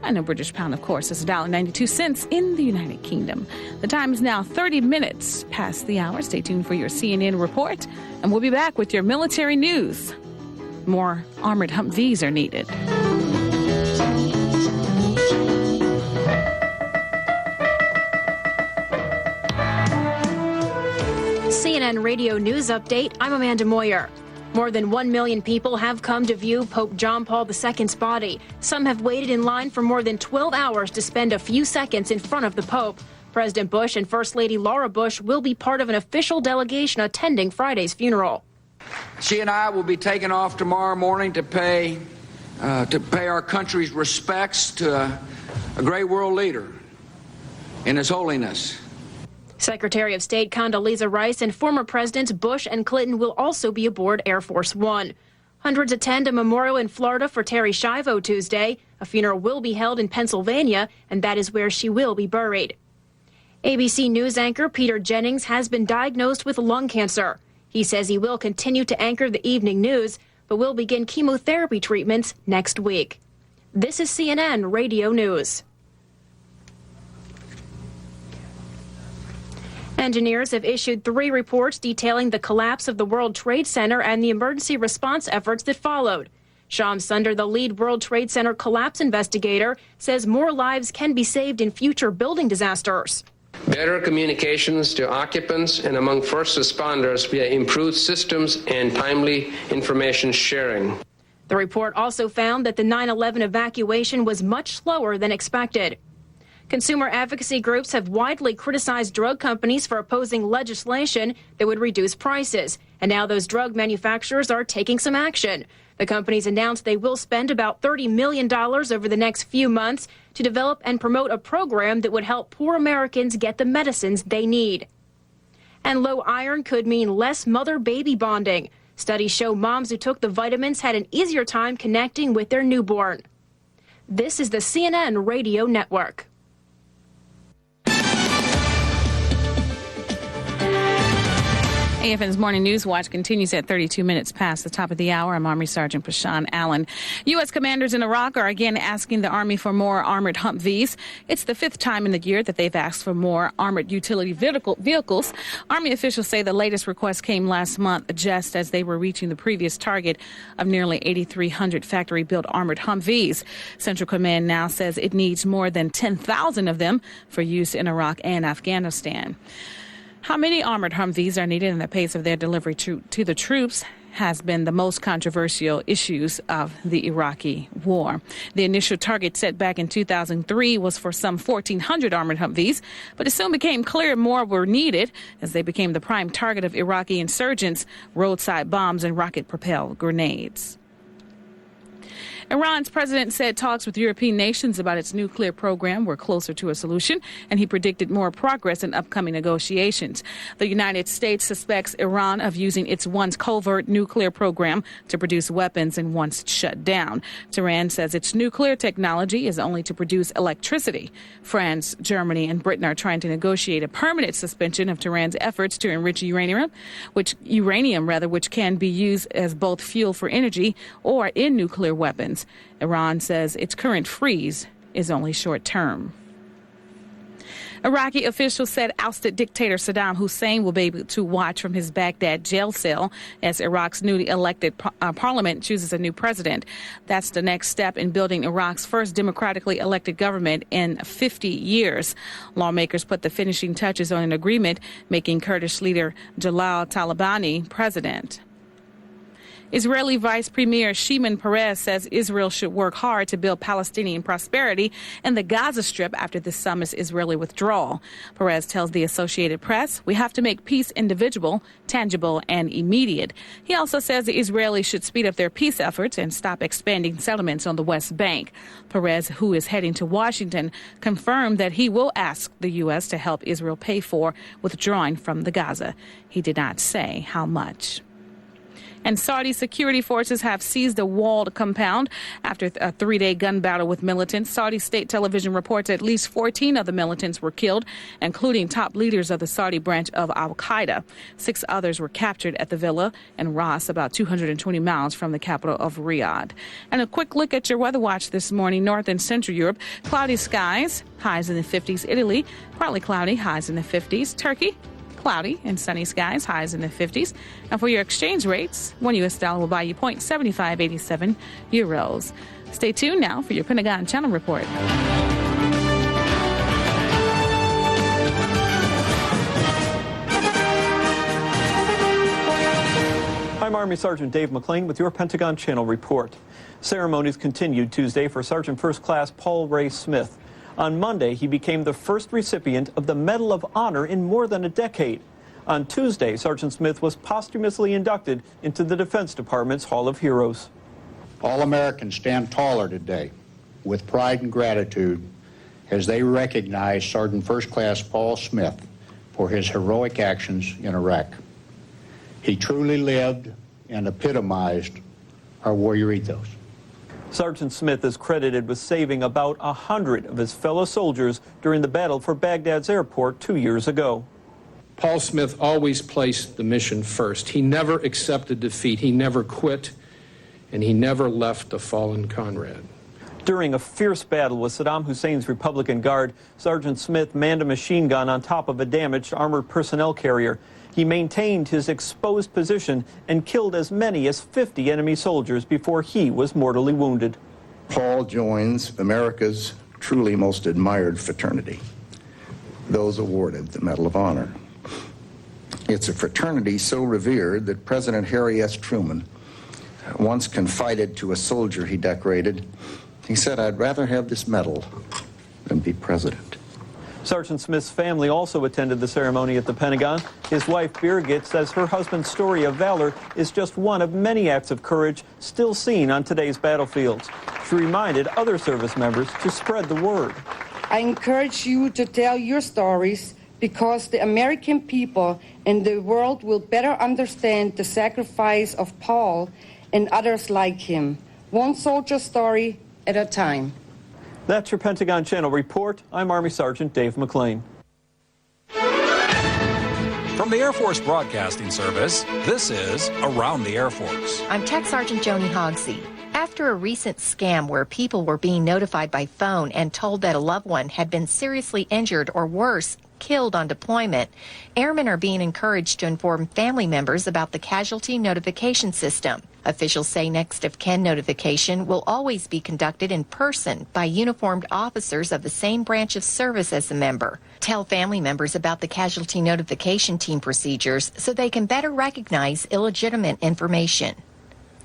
and a British pound, of course, is $1.92 in the United Kingdom. The time is now 30 minutes past the hour. Stay tuned for your CNN report, and we'll be back with your military news. More armored Humvees are needed. CNN Radio News Update, I'm Amanda Moyer. More than 1 million people have come to view Pope John Paul II's body. Some have waited in line for more than 12 hours to spend a few seconds in front of the Pope. President Bush and First Lady Laura Bush will be part of an official delegation attending Friday's funeral. She and I will be taking off tomorrow morning to pay our country's respects to a great world leader in His Holiness. Secretary of State Condoleezza Rice and former Presidents Bush and Clinton will also be aboard Air Force One. Hundreds attend a memorial in Florida for Terri Schiavo Tuesday. A funeral will be held in Pennsylvania, and that is where she will be buried. ABC News anchor Peter Jennings has been diagnosed with lung cancer. He says he will continue to anchor the evening news, but will begin chemotherapy treatments next week. This is CNN Radio News. Engineers have issued 3 reports detailing the collapse of the World Trade Center and the emergency response efforts that followed. Sham Sunder, the lead World Trade Center collapse investigator, says more lives can be saved in future building disasters. Better communications to occupants and among first responders via improved systems and timely information sharing. The report also found that the 9/11 evacuation was much slower than expected. Consumer advocacy groups have widely criticized drug companies for opposing legislation that would reduce prices. And now those drug manufacturers are taking some action. The companies announced they will spend about $30 million over the next few months to develop and promote a program that would help poor Americans get the medicines they need. And low iron could mean less mother-baby bonding. Studies show moms who took the vitamins had an easier time connecting with their newborn. This is the CNN Radio Network. AFN's Morning News Watch continues at 32 minutes past the top of the hour. I'm Army Sergeant Pashan Allen. U.S. commanders in Iraq are again asking the Army for more armored Humvees. It's the fifth time in the year that they've asked for more armored utility vehicles. Army officials say the latest request came last month just as they were reaching the previous target of nearly 8,300 factory-built armored Humvees. Central Command now says it needs more than 10,000 of them for use in Iraq and Afghanistan. How many armored Humvees are needed and the pace of their delivery to the troops has been the most controversial issues of the Iraqi war. The initial target set back in 2003 was for some 1,400 armored Humvees, but it soon became clear more were needed as they became the prime target of Iraqi insurgents, roadside bombs, and rocket-propelled grenades. Iran's president said talks with European nations about its nuclear program were closer to a solution, and he predicted more progress in upcoming negotiations. The United States suspects Iran of using its once covert nuclear program to produce weapons and once shut down. Tehran says its nuclear technology is only to produce electricity. France, Germany, and Britain are trying to negotiate a permanent suspension of Tehran's efforts to enrich uranium, which can be used as both fuel for energy or in nuclear weapons. Iran says its current freeze is only short term. Iraqi officials said ousted dictator Saddam Hussein will be able to watch from his Baghdad jail cell as Iraq's newly elected parliament chooses a new president. That's the next step in building Iraq's first democratically elected government in 50 years. Lawmakers put the finishing touches on an agreement making Kurdish leader Jalal Talabani president. Israeli Vice Premier Shimon Peres says Israel should work hard to build Palestinian prosperity in the Gaza Strip after this summit's Israeli withdrawal. Peres tells the Associated Press, "We have to make peace individual, tangible, and immediate." He also says the Israelis should speed up their peace efforts and stop expanding settlements on the West Bank. Peres, who is heading to Washington, confirmed that he will ask the U.S. to help Israel pay for withdrawing from the Gaza. He did not say how much. And Saudi security forces have seized a walled compound after a three-day gun battle with militants. Saudi state television reports at least 14 of the militants were killed, including top leaders of the Saudi branch of al-Qaeda. 6 others were captured at the villa in Ras, about 220 miles from the capital of Riyadh. And a quick look at your weather watch this morning. North and Central Europe, cloudy skies, highs in the 50s. Italy, partly cloudy, highs in the 50s. Turkey, cloudy and sunny skies, highs in the 50s. And for your exchange rates, one U.S. dollar will buy you 0.7587 euros. Stay tuned now for your Pentagon Channel report. I'm Army Sergeant Dave McLean with your Pentagon Channel report. Ceremonies continued Tuesday for Sergeant First Class Paul Ray Smith. On Monday, he became the first recipient of the Medal of Honor in more than a decade. On Tuesday, Sergeant Smith was posthumously inducted into the Defense Department's Hall of Heroes. All Americans stand taller today with pride and gratitude as they recognize Sergeant First Class Paul Smith for his heroic actions in Iraq. He truly lived and epitomized our warrior ethos. Sergeant Smith is credited with saving about 100 of his fellow soldiers during the battle for Baghdad's airport 2 years ago. Paul Smith always placed the mission first. He never accepted defeat. He never quit, and he never left a fallen comrade. During a fierce battle with Saddam Hussein's Republican Guard, Sergeant Smith manned a machine gun on top of a damaged armored personnel carrier. He maintained his exposed position and killed as many as 50 enemy soldiers before he was mortally wounded. Paul joins America's truly most admired fraternity, those awarded the Medal of Honor. It's a fraternity so revered that President Harry S. Truman once confided to a soldier he decorated, he said, "I'd rather have this medal than be president." Sergeant Smith's family also attended the ceremony at the Pentagon. His wife, Birgit, says her husband's story of valor is just one of many acts of courage still seen on today's battlefields. She reminded other service members to spread the word. I encourage you to tell your stories because the American people and the world will better understand the sacrifice of Paul and others like him. One soldier's story at a time. That's your Pentagon Channel report. I'm Army Sergeant Dave McLean. From the Air Force Broadcasting Service, this is Around the Air Force. I'm Tech Sergeant Joni Hogsey. After a recent scam where people were being notified by phone and told that a loved one had been seriously injured or worse, killed on deployment, airmen are being encouraged to inform family members about the casualty notification system. Officials say next of kin notification will always be conducted in person by uniformed officers of the same branch of service as the member. Tell family members about the casualty notification team procedures so they can better recognize illegitimate information.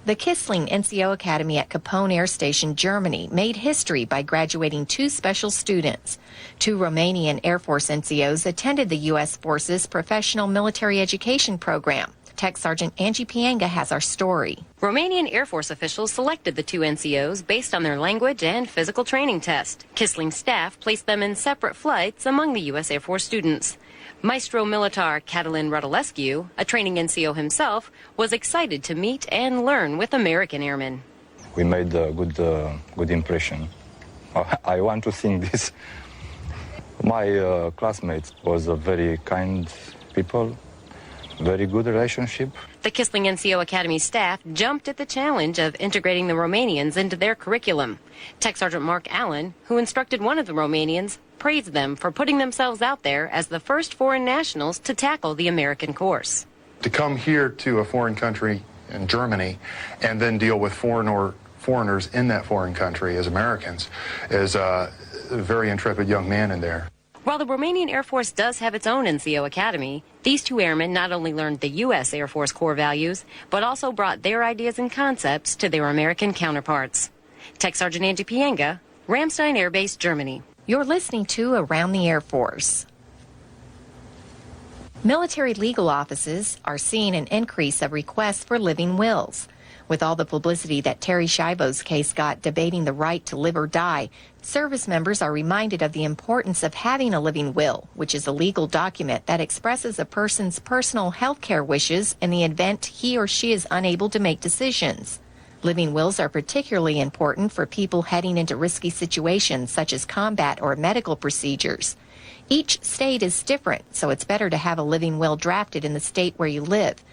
The Kissling NCO Academy at Capone Air Station, Germany, made history by graduating 2 special students. 2 Romanian Air Force NCOs attended the U.S. Forces Professional Military Education Program. Tech Sergeant Angie Pienga has our story. Romanian Air Force officials selected the 2 NCOs based on their language and physical training test. Kissling staff placed them in separate flights among the U.S. Air Force students. Maestro Militar Catalin Radulescu, a training NCO himself, was excited to meet and learn with American airmen. We made a good impression. I want to think this. My classmates was a very kind people, very good relationship. The Kissling NCO Academy staff jumped at the challenge of integrating the Romanians into their curriculum. Tech Sergeant Mark Allen, who instructed one of the Romanians, praised them for putting themselves out there as the first foreign nationals to tackle the American course. To come here to a foreign country in Germany and then deal with foreigners in that foreign country as Americans is a very intrepid young man in there. While the Romanian Air Force does have its own NCO Academy, these 2 airmen not only learned the U.S. Air Force core values, but also brought their ideas and concepts to their American counterparts. Tech Sergeant Angie Pienga, Ramstein Air Base, Germany. You're listening to Around the Air Force. Military legal offices are seeing an increase of requests for living wills. With all the publicity that Terry Schiavo's case got debating the right to live or die, service members are reminded of the importance of having a living will, which is a legal document that expresses a person's personal health care wishes in the event he or she is unable to make decisions. Living wills are particularly important for people heading into risky situations such as combat or medical procedures. Each state is different, so it's better to have a living will drafted in the state where you live.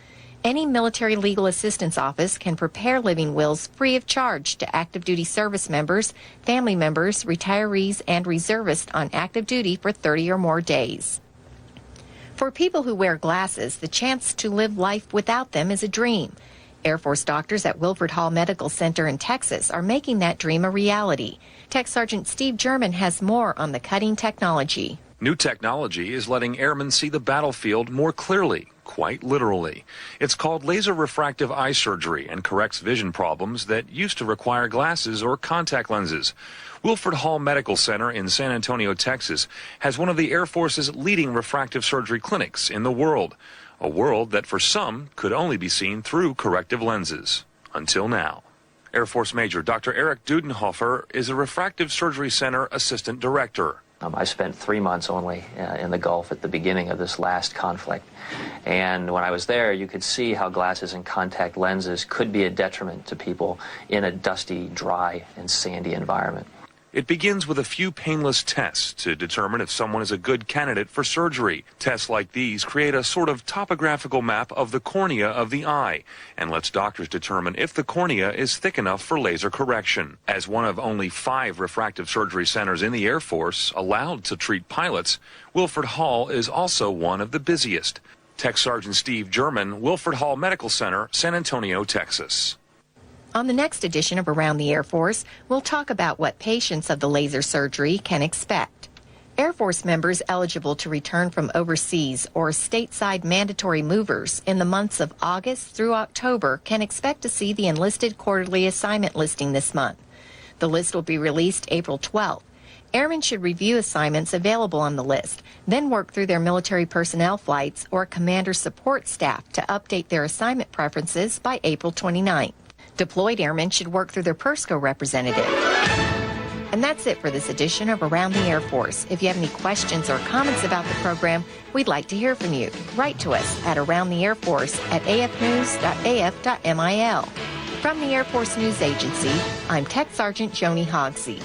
Any military legal assistance office can prepare living wills free of charge to active duty service members, family members, retirees, and reservists on active duty for 30 or more days. For people who wear glasses, the chance to live life without them is a dream. Air Force doctors at Wilford Hall Medical Center in Texas are making that dream a reality. Tech Sergeant Steve German has more on the cutting technology. New technology is letting airmen see the battlefield more clearly, quite literally. It's called laser refractive eye surgery and corrects vision problems that used to require glasses or contact lenses. Wilford Hall Medical Center in San Antonio, Texas, has one of the Air Force's leading refractive surgery clinics in the world. A world that for some could only be seen through corrective lenses. Until now. Air Force Major Dr. Eric Dudenhofer is a refractive surgery center assistant director. I spent 3 months only in the Gulf at the beginning of this last conflict. And when I was there, you could see how glasses and contact lenses could be a detriment to people in a dusty, dry, and sandy environment. It begins with a few painless tests to determine if someone is a good candidate for surgery. Tests like these create a sort of topographical map of the cornea of the eye and lets doctors determine if the cornea is thick enough for laser correction. As one of only 5 refractive surgery centers in the Air Force allowed to treat pilots, Wilford Hall is also one of the busiest. Tech Sergeant Steve German, Wilford Hall Medical Center, San Antonio, Texas. On the next edition of Around the Air Force, we'll talk about what patients of the laser surgery can expect. Air Force members eligible to return from overseas or stateside mandatory movers in the months of August through October can expect to see the enlisted quarterly assignment listing this month. The list will be released April 12th. Airmen should review assignments available on the list, then work through their military personnel flights or commander support staff to update their assignment preferences by April 29th. Deployed airmen should work through their PERSCO representative. And that's it for this edition of Around the Air Force. If you have any questions or comments about the program, we'd like to hear from you. Write to us at aroundtheairforce@afnews.af.mil. From the Air Force News Agency, I'm Tech Sergeant Joni Hogsey.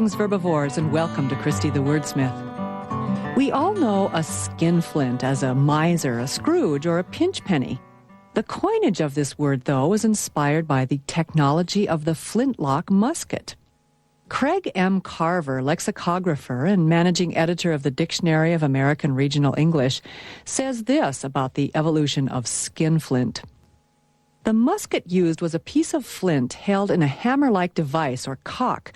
Greetings, verbivores, and welcome to Christy the Wordsmith. We all know a skinflint as a miser, a Scrooge, or a pinch penny. The coinage of this word, though, was inspired by the technology of the flintlock musket. Craig M. Carver, lexicographer and managing editor of the Dictionary of American Regional English, says this about the evolution of skinflint. The musket used was a piece of flint held in a hammer-like device or cock.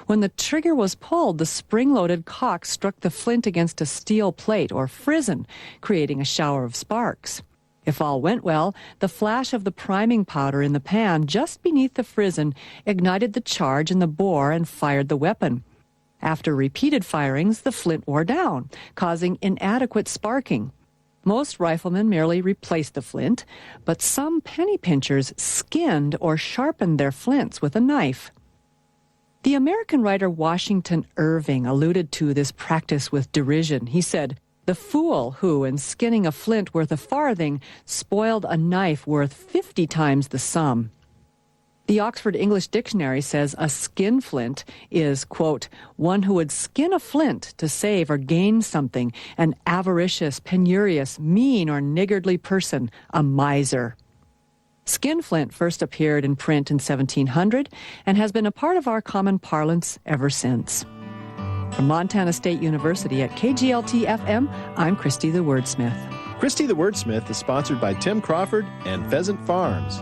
When the trigger was pulled, the spring-loaded cock struck the flint against a steel plate or frizzen, creating a shower of sparks. If all went well, the flash of the priming powder in the pan just beneath the frizzen ignited the charge in the bore and fired the weapon. After repeated firings, the flint wore down, causing inadequate sparking. Most riflemen merely replaced the flint, but some penny pinchers skinned or sharpened their flints with a knife. The American writer Washington Irving alluded to this practice with derision. He said, "The fool who, in skinning a flint worth a farthing, spoiled a knife worth 50 times the sum." The Oxford English Dictionary says a skinflint is, quote, one who would skin a flint to save or gain something, an avaricious, penurious, mean or niggardly person, a miser. Skinflint first appeared in print in 1700 and has been a part of our common parlance ever since. From Montana State University at KGLT-FM, I'm Christy the Wordsmith. Christy the Wordsmith is sponsored by Tim Crawford and Pheasant Farms,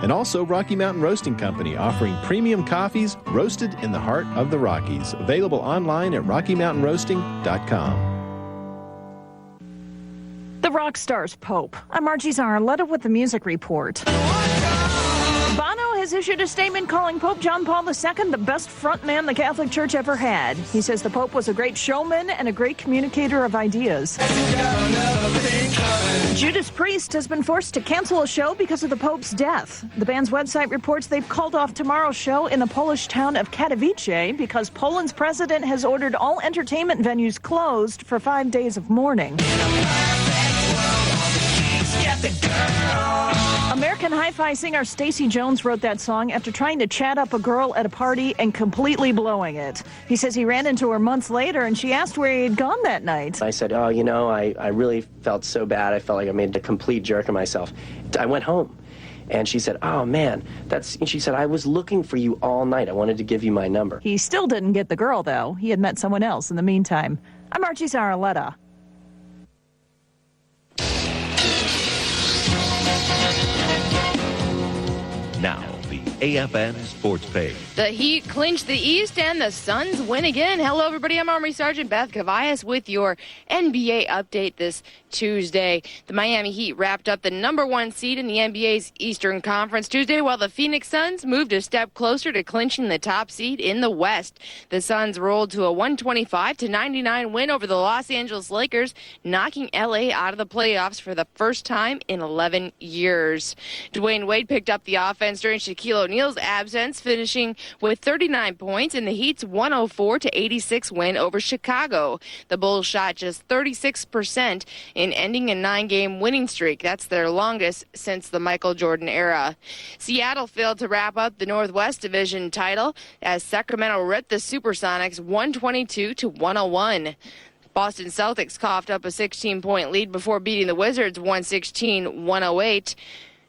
and also Rocky Mountain Roasting Company, offering premium coffees roasted in the heart of the Rockies. Available online at RockyMountainRoasting.com. The rock star's Pope. I'm Margie Zarletta with the Music Report. Bono has issued a statement calling Pope John Paul II the best frontman the Catholic Church ever had. He says the Pope was a great showman and a great communicator of ideas. Judas Priest has been forced to cancel a show because of the Pope's death. The band's website reports they've called off tomorrow's show in the Polish town of Katowice because Poland's president has ordered all entertainment venues closed for 5 days of mourning. American Hi-Fi singer Stacey Jones wrote that song after trying to chat up a girl at a party and completely blowing it. He says he ran into her months later and she asked where he had gone that night. I said, I really felt so bad. I felt like I made a complete jerk of myself. I went home. And she said, oh, man, she said, I was looking for you all night. I wanted to give you my number. He still didn't get the girl, though. He had met someone else in the meantime. I'm Margie Zarletta. Now, the AFN Sports Page. The Heat clinch the East and the Suns win again. Hello, everybody. I'm Army Sergeant Beth Cavallas with your NBA update this Tuesday. The Miami Heat wrapped up the #1 seed in the NBA's Eastern Conference Tuesday, while the Phoenix Suns moved a step closer to clinching the top seed in the West. The Suns rolled to a 125-99 win over the Los Angeles Lakers, knocking LA out of the playoffs for the first time in 11 years. Dwayne Wade picked up the offense during Shaquille O'Neal's absence, finishing with 39 points in the Heat's 104-86 win over Chicago. The Bulls shot just 36% in ending a 9-game winning streak. That's their longest since the Michael Jordan era. Seattle failed to wrap up the Northwest Division title as Sacramento ripped the Supersonics 122-101. Boston Celtics coughed up a 16-point lead before beating the Wizards 116-108.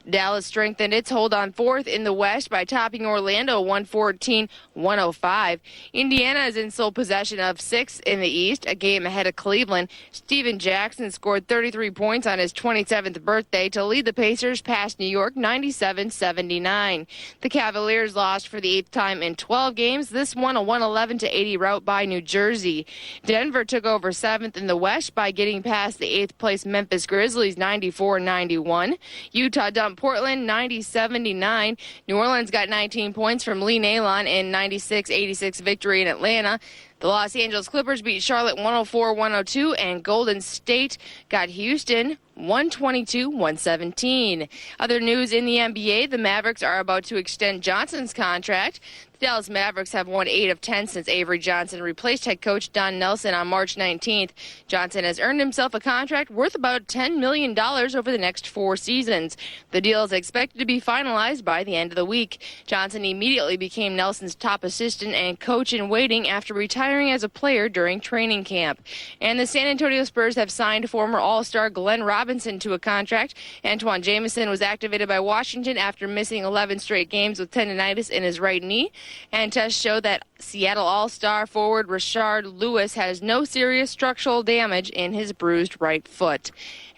Dallas strengthened its hold on fourth in the West by topping Orlando 114-105. Indiana is in sole possession of sixth in the East, a game ahead of Cleveland. Steven Jackson scored 33 points on his 27th birthday to lead the Pacers past New York 97-79. The Cavaliers lost for the 8th time in 12 games. This one a 111-80 rout by New Jersey. Denver took over 7th in the West by getting past the 8th place Memphis Grizzlies 94-91. Utah dumped Portland 90-79. New Orleans got 19 points from Lee Nalon in 96-86 victory in Atlanta. The Los Angeles Clippers beat Charlotte 104-102, and Golden State got Houston 122-117. Other news in the NBA, the Mavericks are about to extend Johnson's contract. The Dallas Mavericks have won 8 of 10 since Avery Johnson replaced head coach Don Nelson on March 19th. Johnson has earned himself a contract worth about $10 million over the next 4 seasons. The deal is expected to be finalized by the end of the week. Johnson immediately became Nelson's top assistant and coach in waiting after retiring as a player during training camp. And the San Antonio Spurs have signed former All-Star Glenn Robinson to a contract. Antoine Jameson was activated by Washington after missing 11 straight games with tendonitis in his right knee. And tests show that Seattle All-Star forward Rashard Lewis has no serious structural damage in his bruised right foot.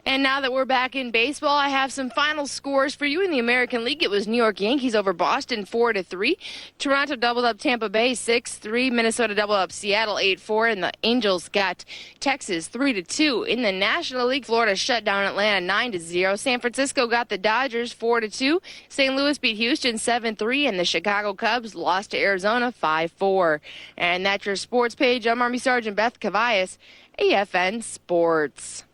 And now that we're back in baseball, I have some final scores for you in the American League. It was New York Yankees over Boston 4-3. Toronto doubled up Tampa Bay 6-3. Minnesota doubled up Seattle 8-4. And the Angels got Texas 3-2. In the National League, Florida shut down Atlanta 9-0. San Francisco got the Dodgers 4-2. St. Louis beat Houston 7-3. And the Chicago Cubs lost to Arizona 5-4. And that's your sports page. I'm Army Sergeant Beth Cavallas, AFN Sports.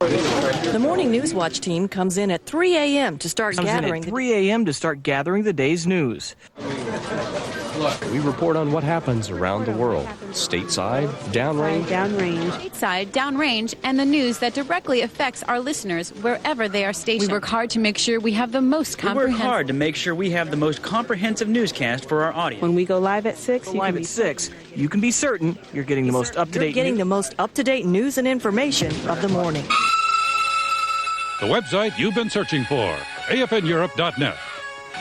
The morning Newswatch team comes in at 3 a.m. to start gathering. 3 a.m. to start gathering the day's news. We report on what happens around the world, stateside, downrange. Stateside, downrange, and the news that directly affects our listeners wherever they are stationed. We work hard to make sure we have the most comprehensive. We work hard to make sure we have the most comprehensive newscast for our audience. When we go live at 6, you can be certain you're getting the most up-to-date. You're getting the most up-to-date news and information of the morning. The website you've been searching for, AFNEurope.net.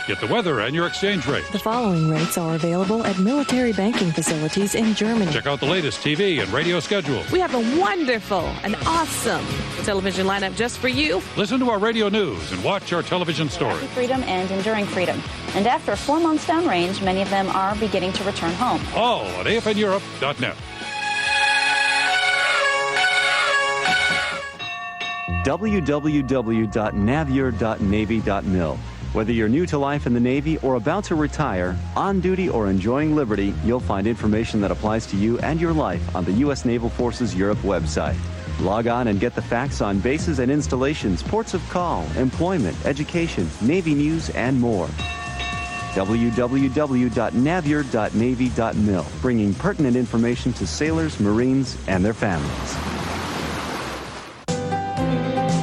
Get the weather and your exchange rate. The following rates are available at military banking facilities in Germany. Check out the latest TV and radio schedules. We have a wonderful and awesome television lineup just for you. Listen to our radio news and watch our television stories. Freedom and enduring freedom. And after 4 months downrange, many of them are beginning to return home. All at AFNEurope.net. www.navier.navy.mil. Whether you're new to life in the Navy or about to retire, on duty or enjoying liberty, you'll find information that applies to you and your life on the U.S. Naval Forces Europe website. Log on and get the facts on bases and installations, ports of call, employment, education, Navy news, and more. www.navier.navy.mil, bringing pertinent information to sailors, Marines, and their families.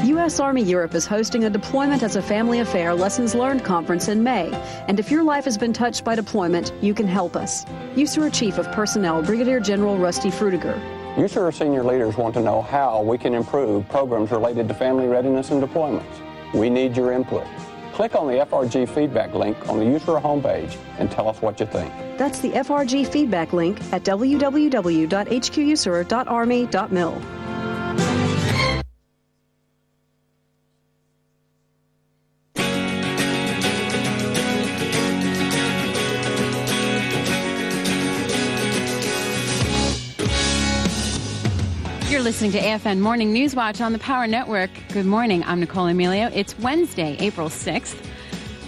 U.S. Army Europe is hosting a Deployment as a Family Affair Lessons Learned conference in May. And if your life has been touched by deployment, you can help us. USAR Chief of Personnel, Brigadier General Rusty Frudiger. USAR senior leaders want to know how we can improve programs related to family readiness and deployments. We need your input. Click on the FRG feedback link on the USAR homepage and tell us what you think. That's the FRG feedback link at www.hqusar.army.mil. You're listening to AFN Morning Newswatch on the Power Network. Good morning. I'm Nicole Emilio. It's Wednesday, April 6th.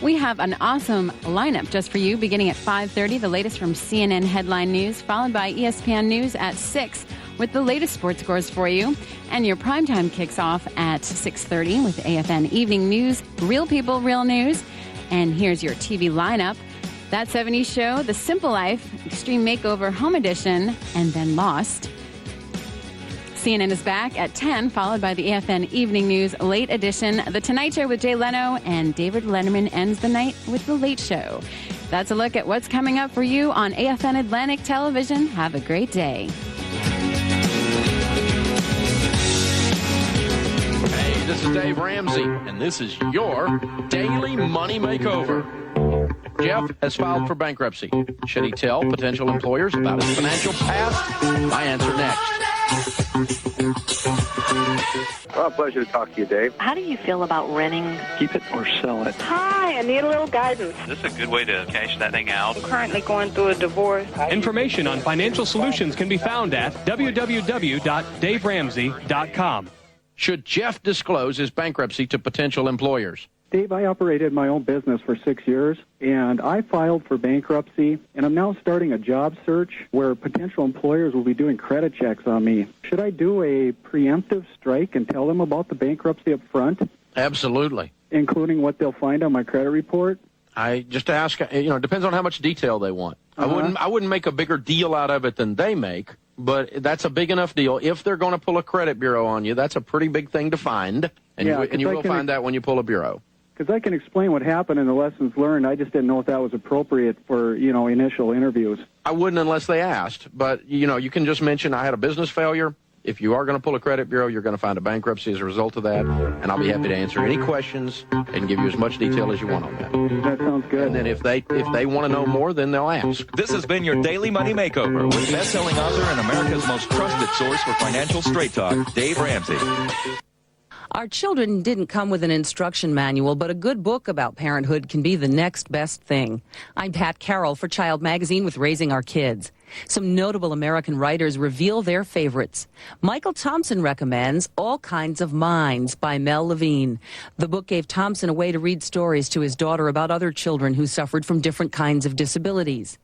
We have an awesome lineup just for you, beginning at 5:30, the latest from CNN headline news, followed by ESPN News at 6 with the latest sports scores for you. And your primetime kicks off at 6:30 with AFN Evening News, Real People, Real News. And here's your TV lineup. That 70s Show, The Simple Life, Extreme Makeover Home Edition, and then Lost. CNN is back at 10, followed by the AFN Evening News Late Edition, The Tonight Show with Jay Leno, and David Letterman ends the night with The Late Show. That's a look at what's coming up for you on AFN Atlantic Television. Have a great day. Hey, this is Dave Ramsey, and this is your Daily Money Makeover. Jeff has filed for bankruptcy. Should he tell potential employers about his financial past? My answer next. Well, a pleasure to talk to you, Dave. How do you feel about renting? Keep it or sell it. Hi, I need a little guidance. This is a good way to cash that thing out. I'm currently going through a divorce. Information on financial solutions can be found at www.daveramsey.com. Should Jeff disclose his bankruptcy to potential employers? Dave, I operated my own business for 6 years, and I filed for bankruptcy, and I'm now starting a job search where potential employers will be doing credit checks on me. Should I do a preemptive strike and tell them about the bankruptcy up front? Absolutely. Including what they'll find on my credit report? I just ask, it depends on how much detail they want. I wouldn't make a bigger deal out of it than they make, but that's a big enough deal. If they're going to pull a credit bureau on you, that's a pretty big thing to find, and you will find that when you pull a bureau. Because I can explain what happened in the lessons learned. I just didn't know if that was appropriate for, initial interviews. I wouldn't unless they asked, but, you can just mention I had a business failure. If you are going to pull a credit bureau, you're going to find a bankruptcy as a result of that, and I'll be happy to answer any questions and give you as much detail as you want on that. That sounds good. And then if they want to know more, then they'll ask. This has been your Daily Money Makeover with best-selling author and America's most trusted source for financial straight talk, Dave Ramsey. Our children didn't come with an instruction manual, but a good book about parenthood can be the next best thing. I'm Pat Carroll for Child Magazine with Raising Our Kids. Some notable American writers reveal their favorites. Michael Thompson recommends All Kinds of Minds by Mel Levine. The book gave Thompson a way to read stories to his daughter about other children who suffered from different kinds of disabilities.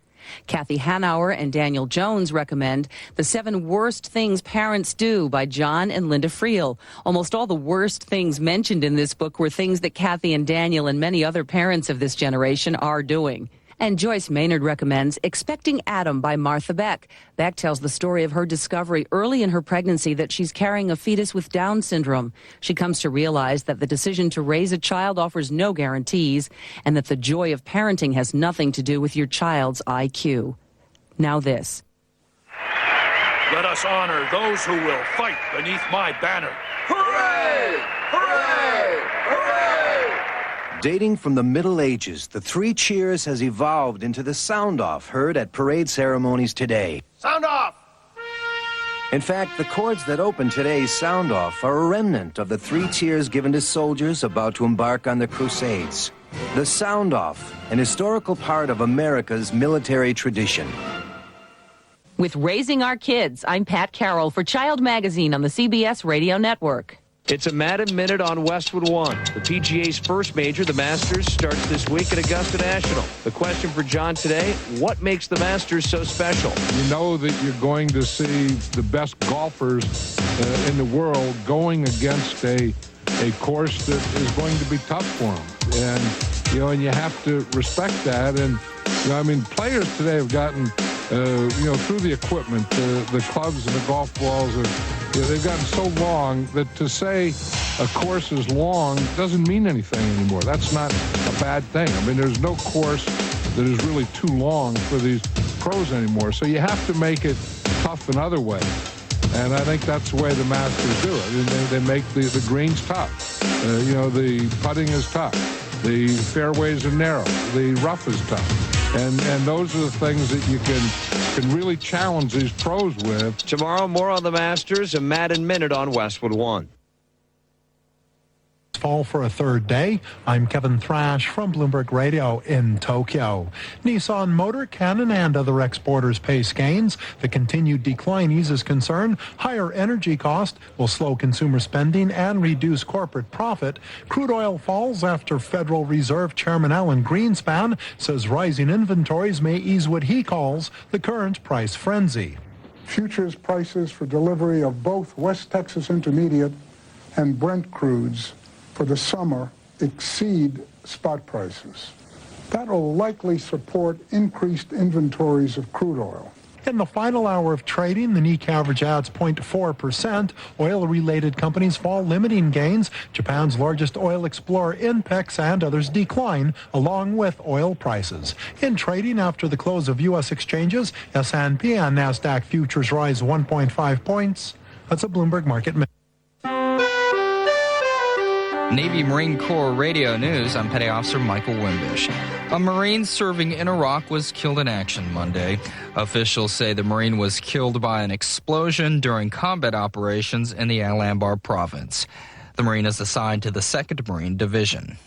Kathy Hanauer and Daniel Jones recommend The 7 Worst Things Parents Do by John and Linda Friel. Almost all the worst things mentioned in this book were things that Kathy and Daniel and many other parents of this generation are doing. And Joyce Maynard recommends Expecting Adam by Martha Beck. Beck tells the story of her discovery early in her pregnancy that she's carrying a fetus with Down syndrome. She comes to realize that the decision to raise a child offers no guarantees and that the joy of parenting has nothing to do with your child's IQ. Now this. Let us honor those who will fight beneath my banner. Hooray! Hooray! Hooray! Dating from the Middle Ages, the 3 cheers has evolved into the sound-off heard at parade ceremonies today. Sound off! In fact, the chords that open today's sound-off are a remnant of the 3 cheers given to soldiers about to embark on the Crusades. The sound-off, an historical part of America's military tradition. With Raising Our Kids, I'm Pat Carroll for Child Magazine on the CBS Radio Network. It's a Madden Minute on Westwood One. The PGA's first major, the Masters, starts this week at Augusta National. The question for John today, what makes the Masters so special? You know that you're going to see the best golfers in the world going against a course that is going to be tough for them. And you have to respect that. And, players today have gotten, through the equipment, the clubs and the golf balls they've gotten so long that to say a course is long doesn't mean anything anymore. That's not a bad thing. There's no course that is really too long for these pros anymore. So you have to make it tough in other ways. And I think that's the way the Masters do it. They make the greens tough. The putting is tough. The fairways are narrow. The rough is tough. And those are the things that you can really challenge these pros with. Tomorrow, more on the Masters, a Madden Minute on Westwood One. Fall for a third day. I'm Kevin Thrash from Bloomberg Radio in Tokyo. Nissan Motor, Canon and other exporters pace gains. The continued decline eases concern. Higher energy cost will slow consumer spending and reduce corporate profit. Crude oil falls after Federal Reserve Chairman Alan Greenspan says rising inventories may ease what he calls the current price frenzy. Futures prices for delivery of both West Texas Intermediate and Brent crudes for the summer exceed spot prices. That will likely support increased inventories of crude oil. In the final hour of trading, the Nikkei average adds 0.4%. Oil-related companies fall, limiting gains. Japan's largest oil explorer, INPEX, and others decline, along with oil prices. In trading after the close of U.S. exchanges, S&P and NASDAQ futures rise 1.5 points. That's a Bloomberg Market Minute. Navy Marine Corps Radio News, I'm Petty Officer Michael Wimbish. A Marine serving in Iraq was killed in action Monday. Officials say the Marine was killed by an explosion during combat operations in the Al-Anbar province. The Marine is assigned to the 2nd Marine Division.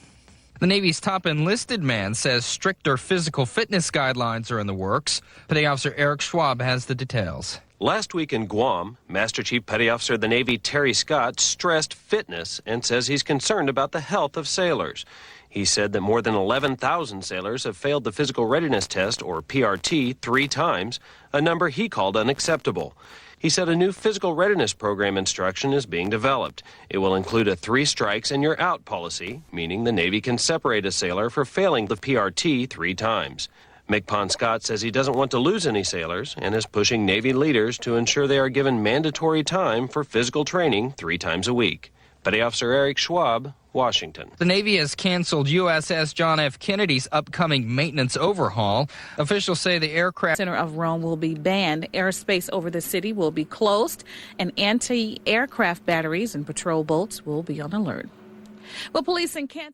The Navy's top enlisted man says stricter physical fitness guidelines are in the works. Petty Officer Eric Schwab has the details. Last week in Guam, Master Chief Petty Officer of the Navy Terry Scott stressed fitness and says he's concerned about the health of sailors. He said that more than 11,000 sailors have failed the physical readiness test, or PRT, 3 times, a number he called unacceptable. He said a new physical readiness program instruction is being developed. It will include a 3 strikes and you're out policy, meaning the Navy can separate a sailor for failing the PRT 3 times. McPon Scott says he doesn't want to lose any sailors and is pushing Navy leaders to ensure they are given mandatory time for physical training 3 times a week. Petty Officer Eric Schwab, Washington. The Navy has canceled USS John F. Kennedy's upcoming maintenance overhaul. Officials say the aircraft center of Rome will be banned. Airspace over the city will be closed, and anti-aircraft batteries and patrol boats will be on alert. Well, police in Canton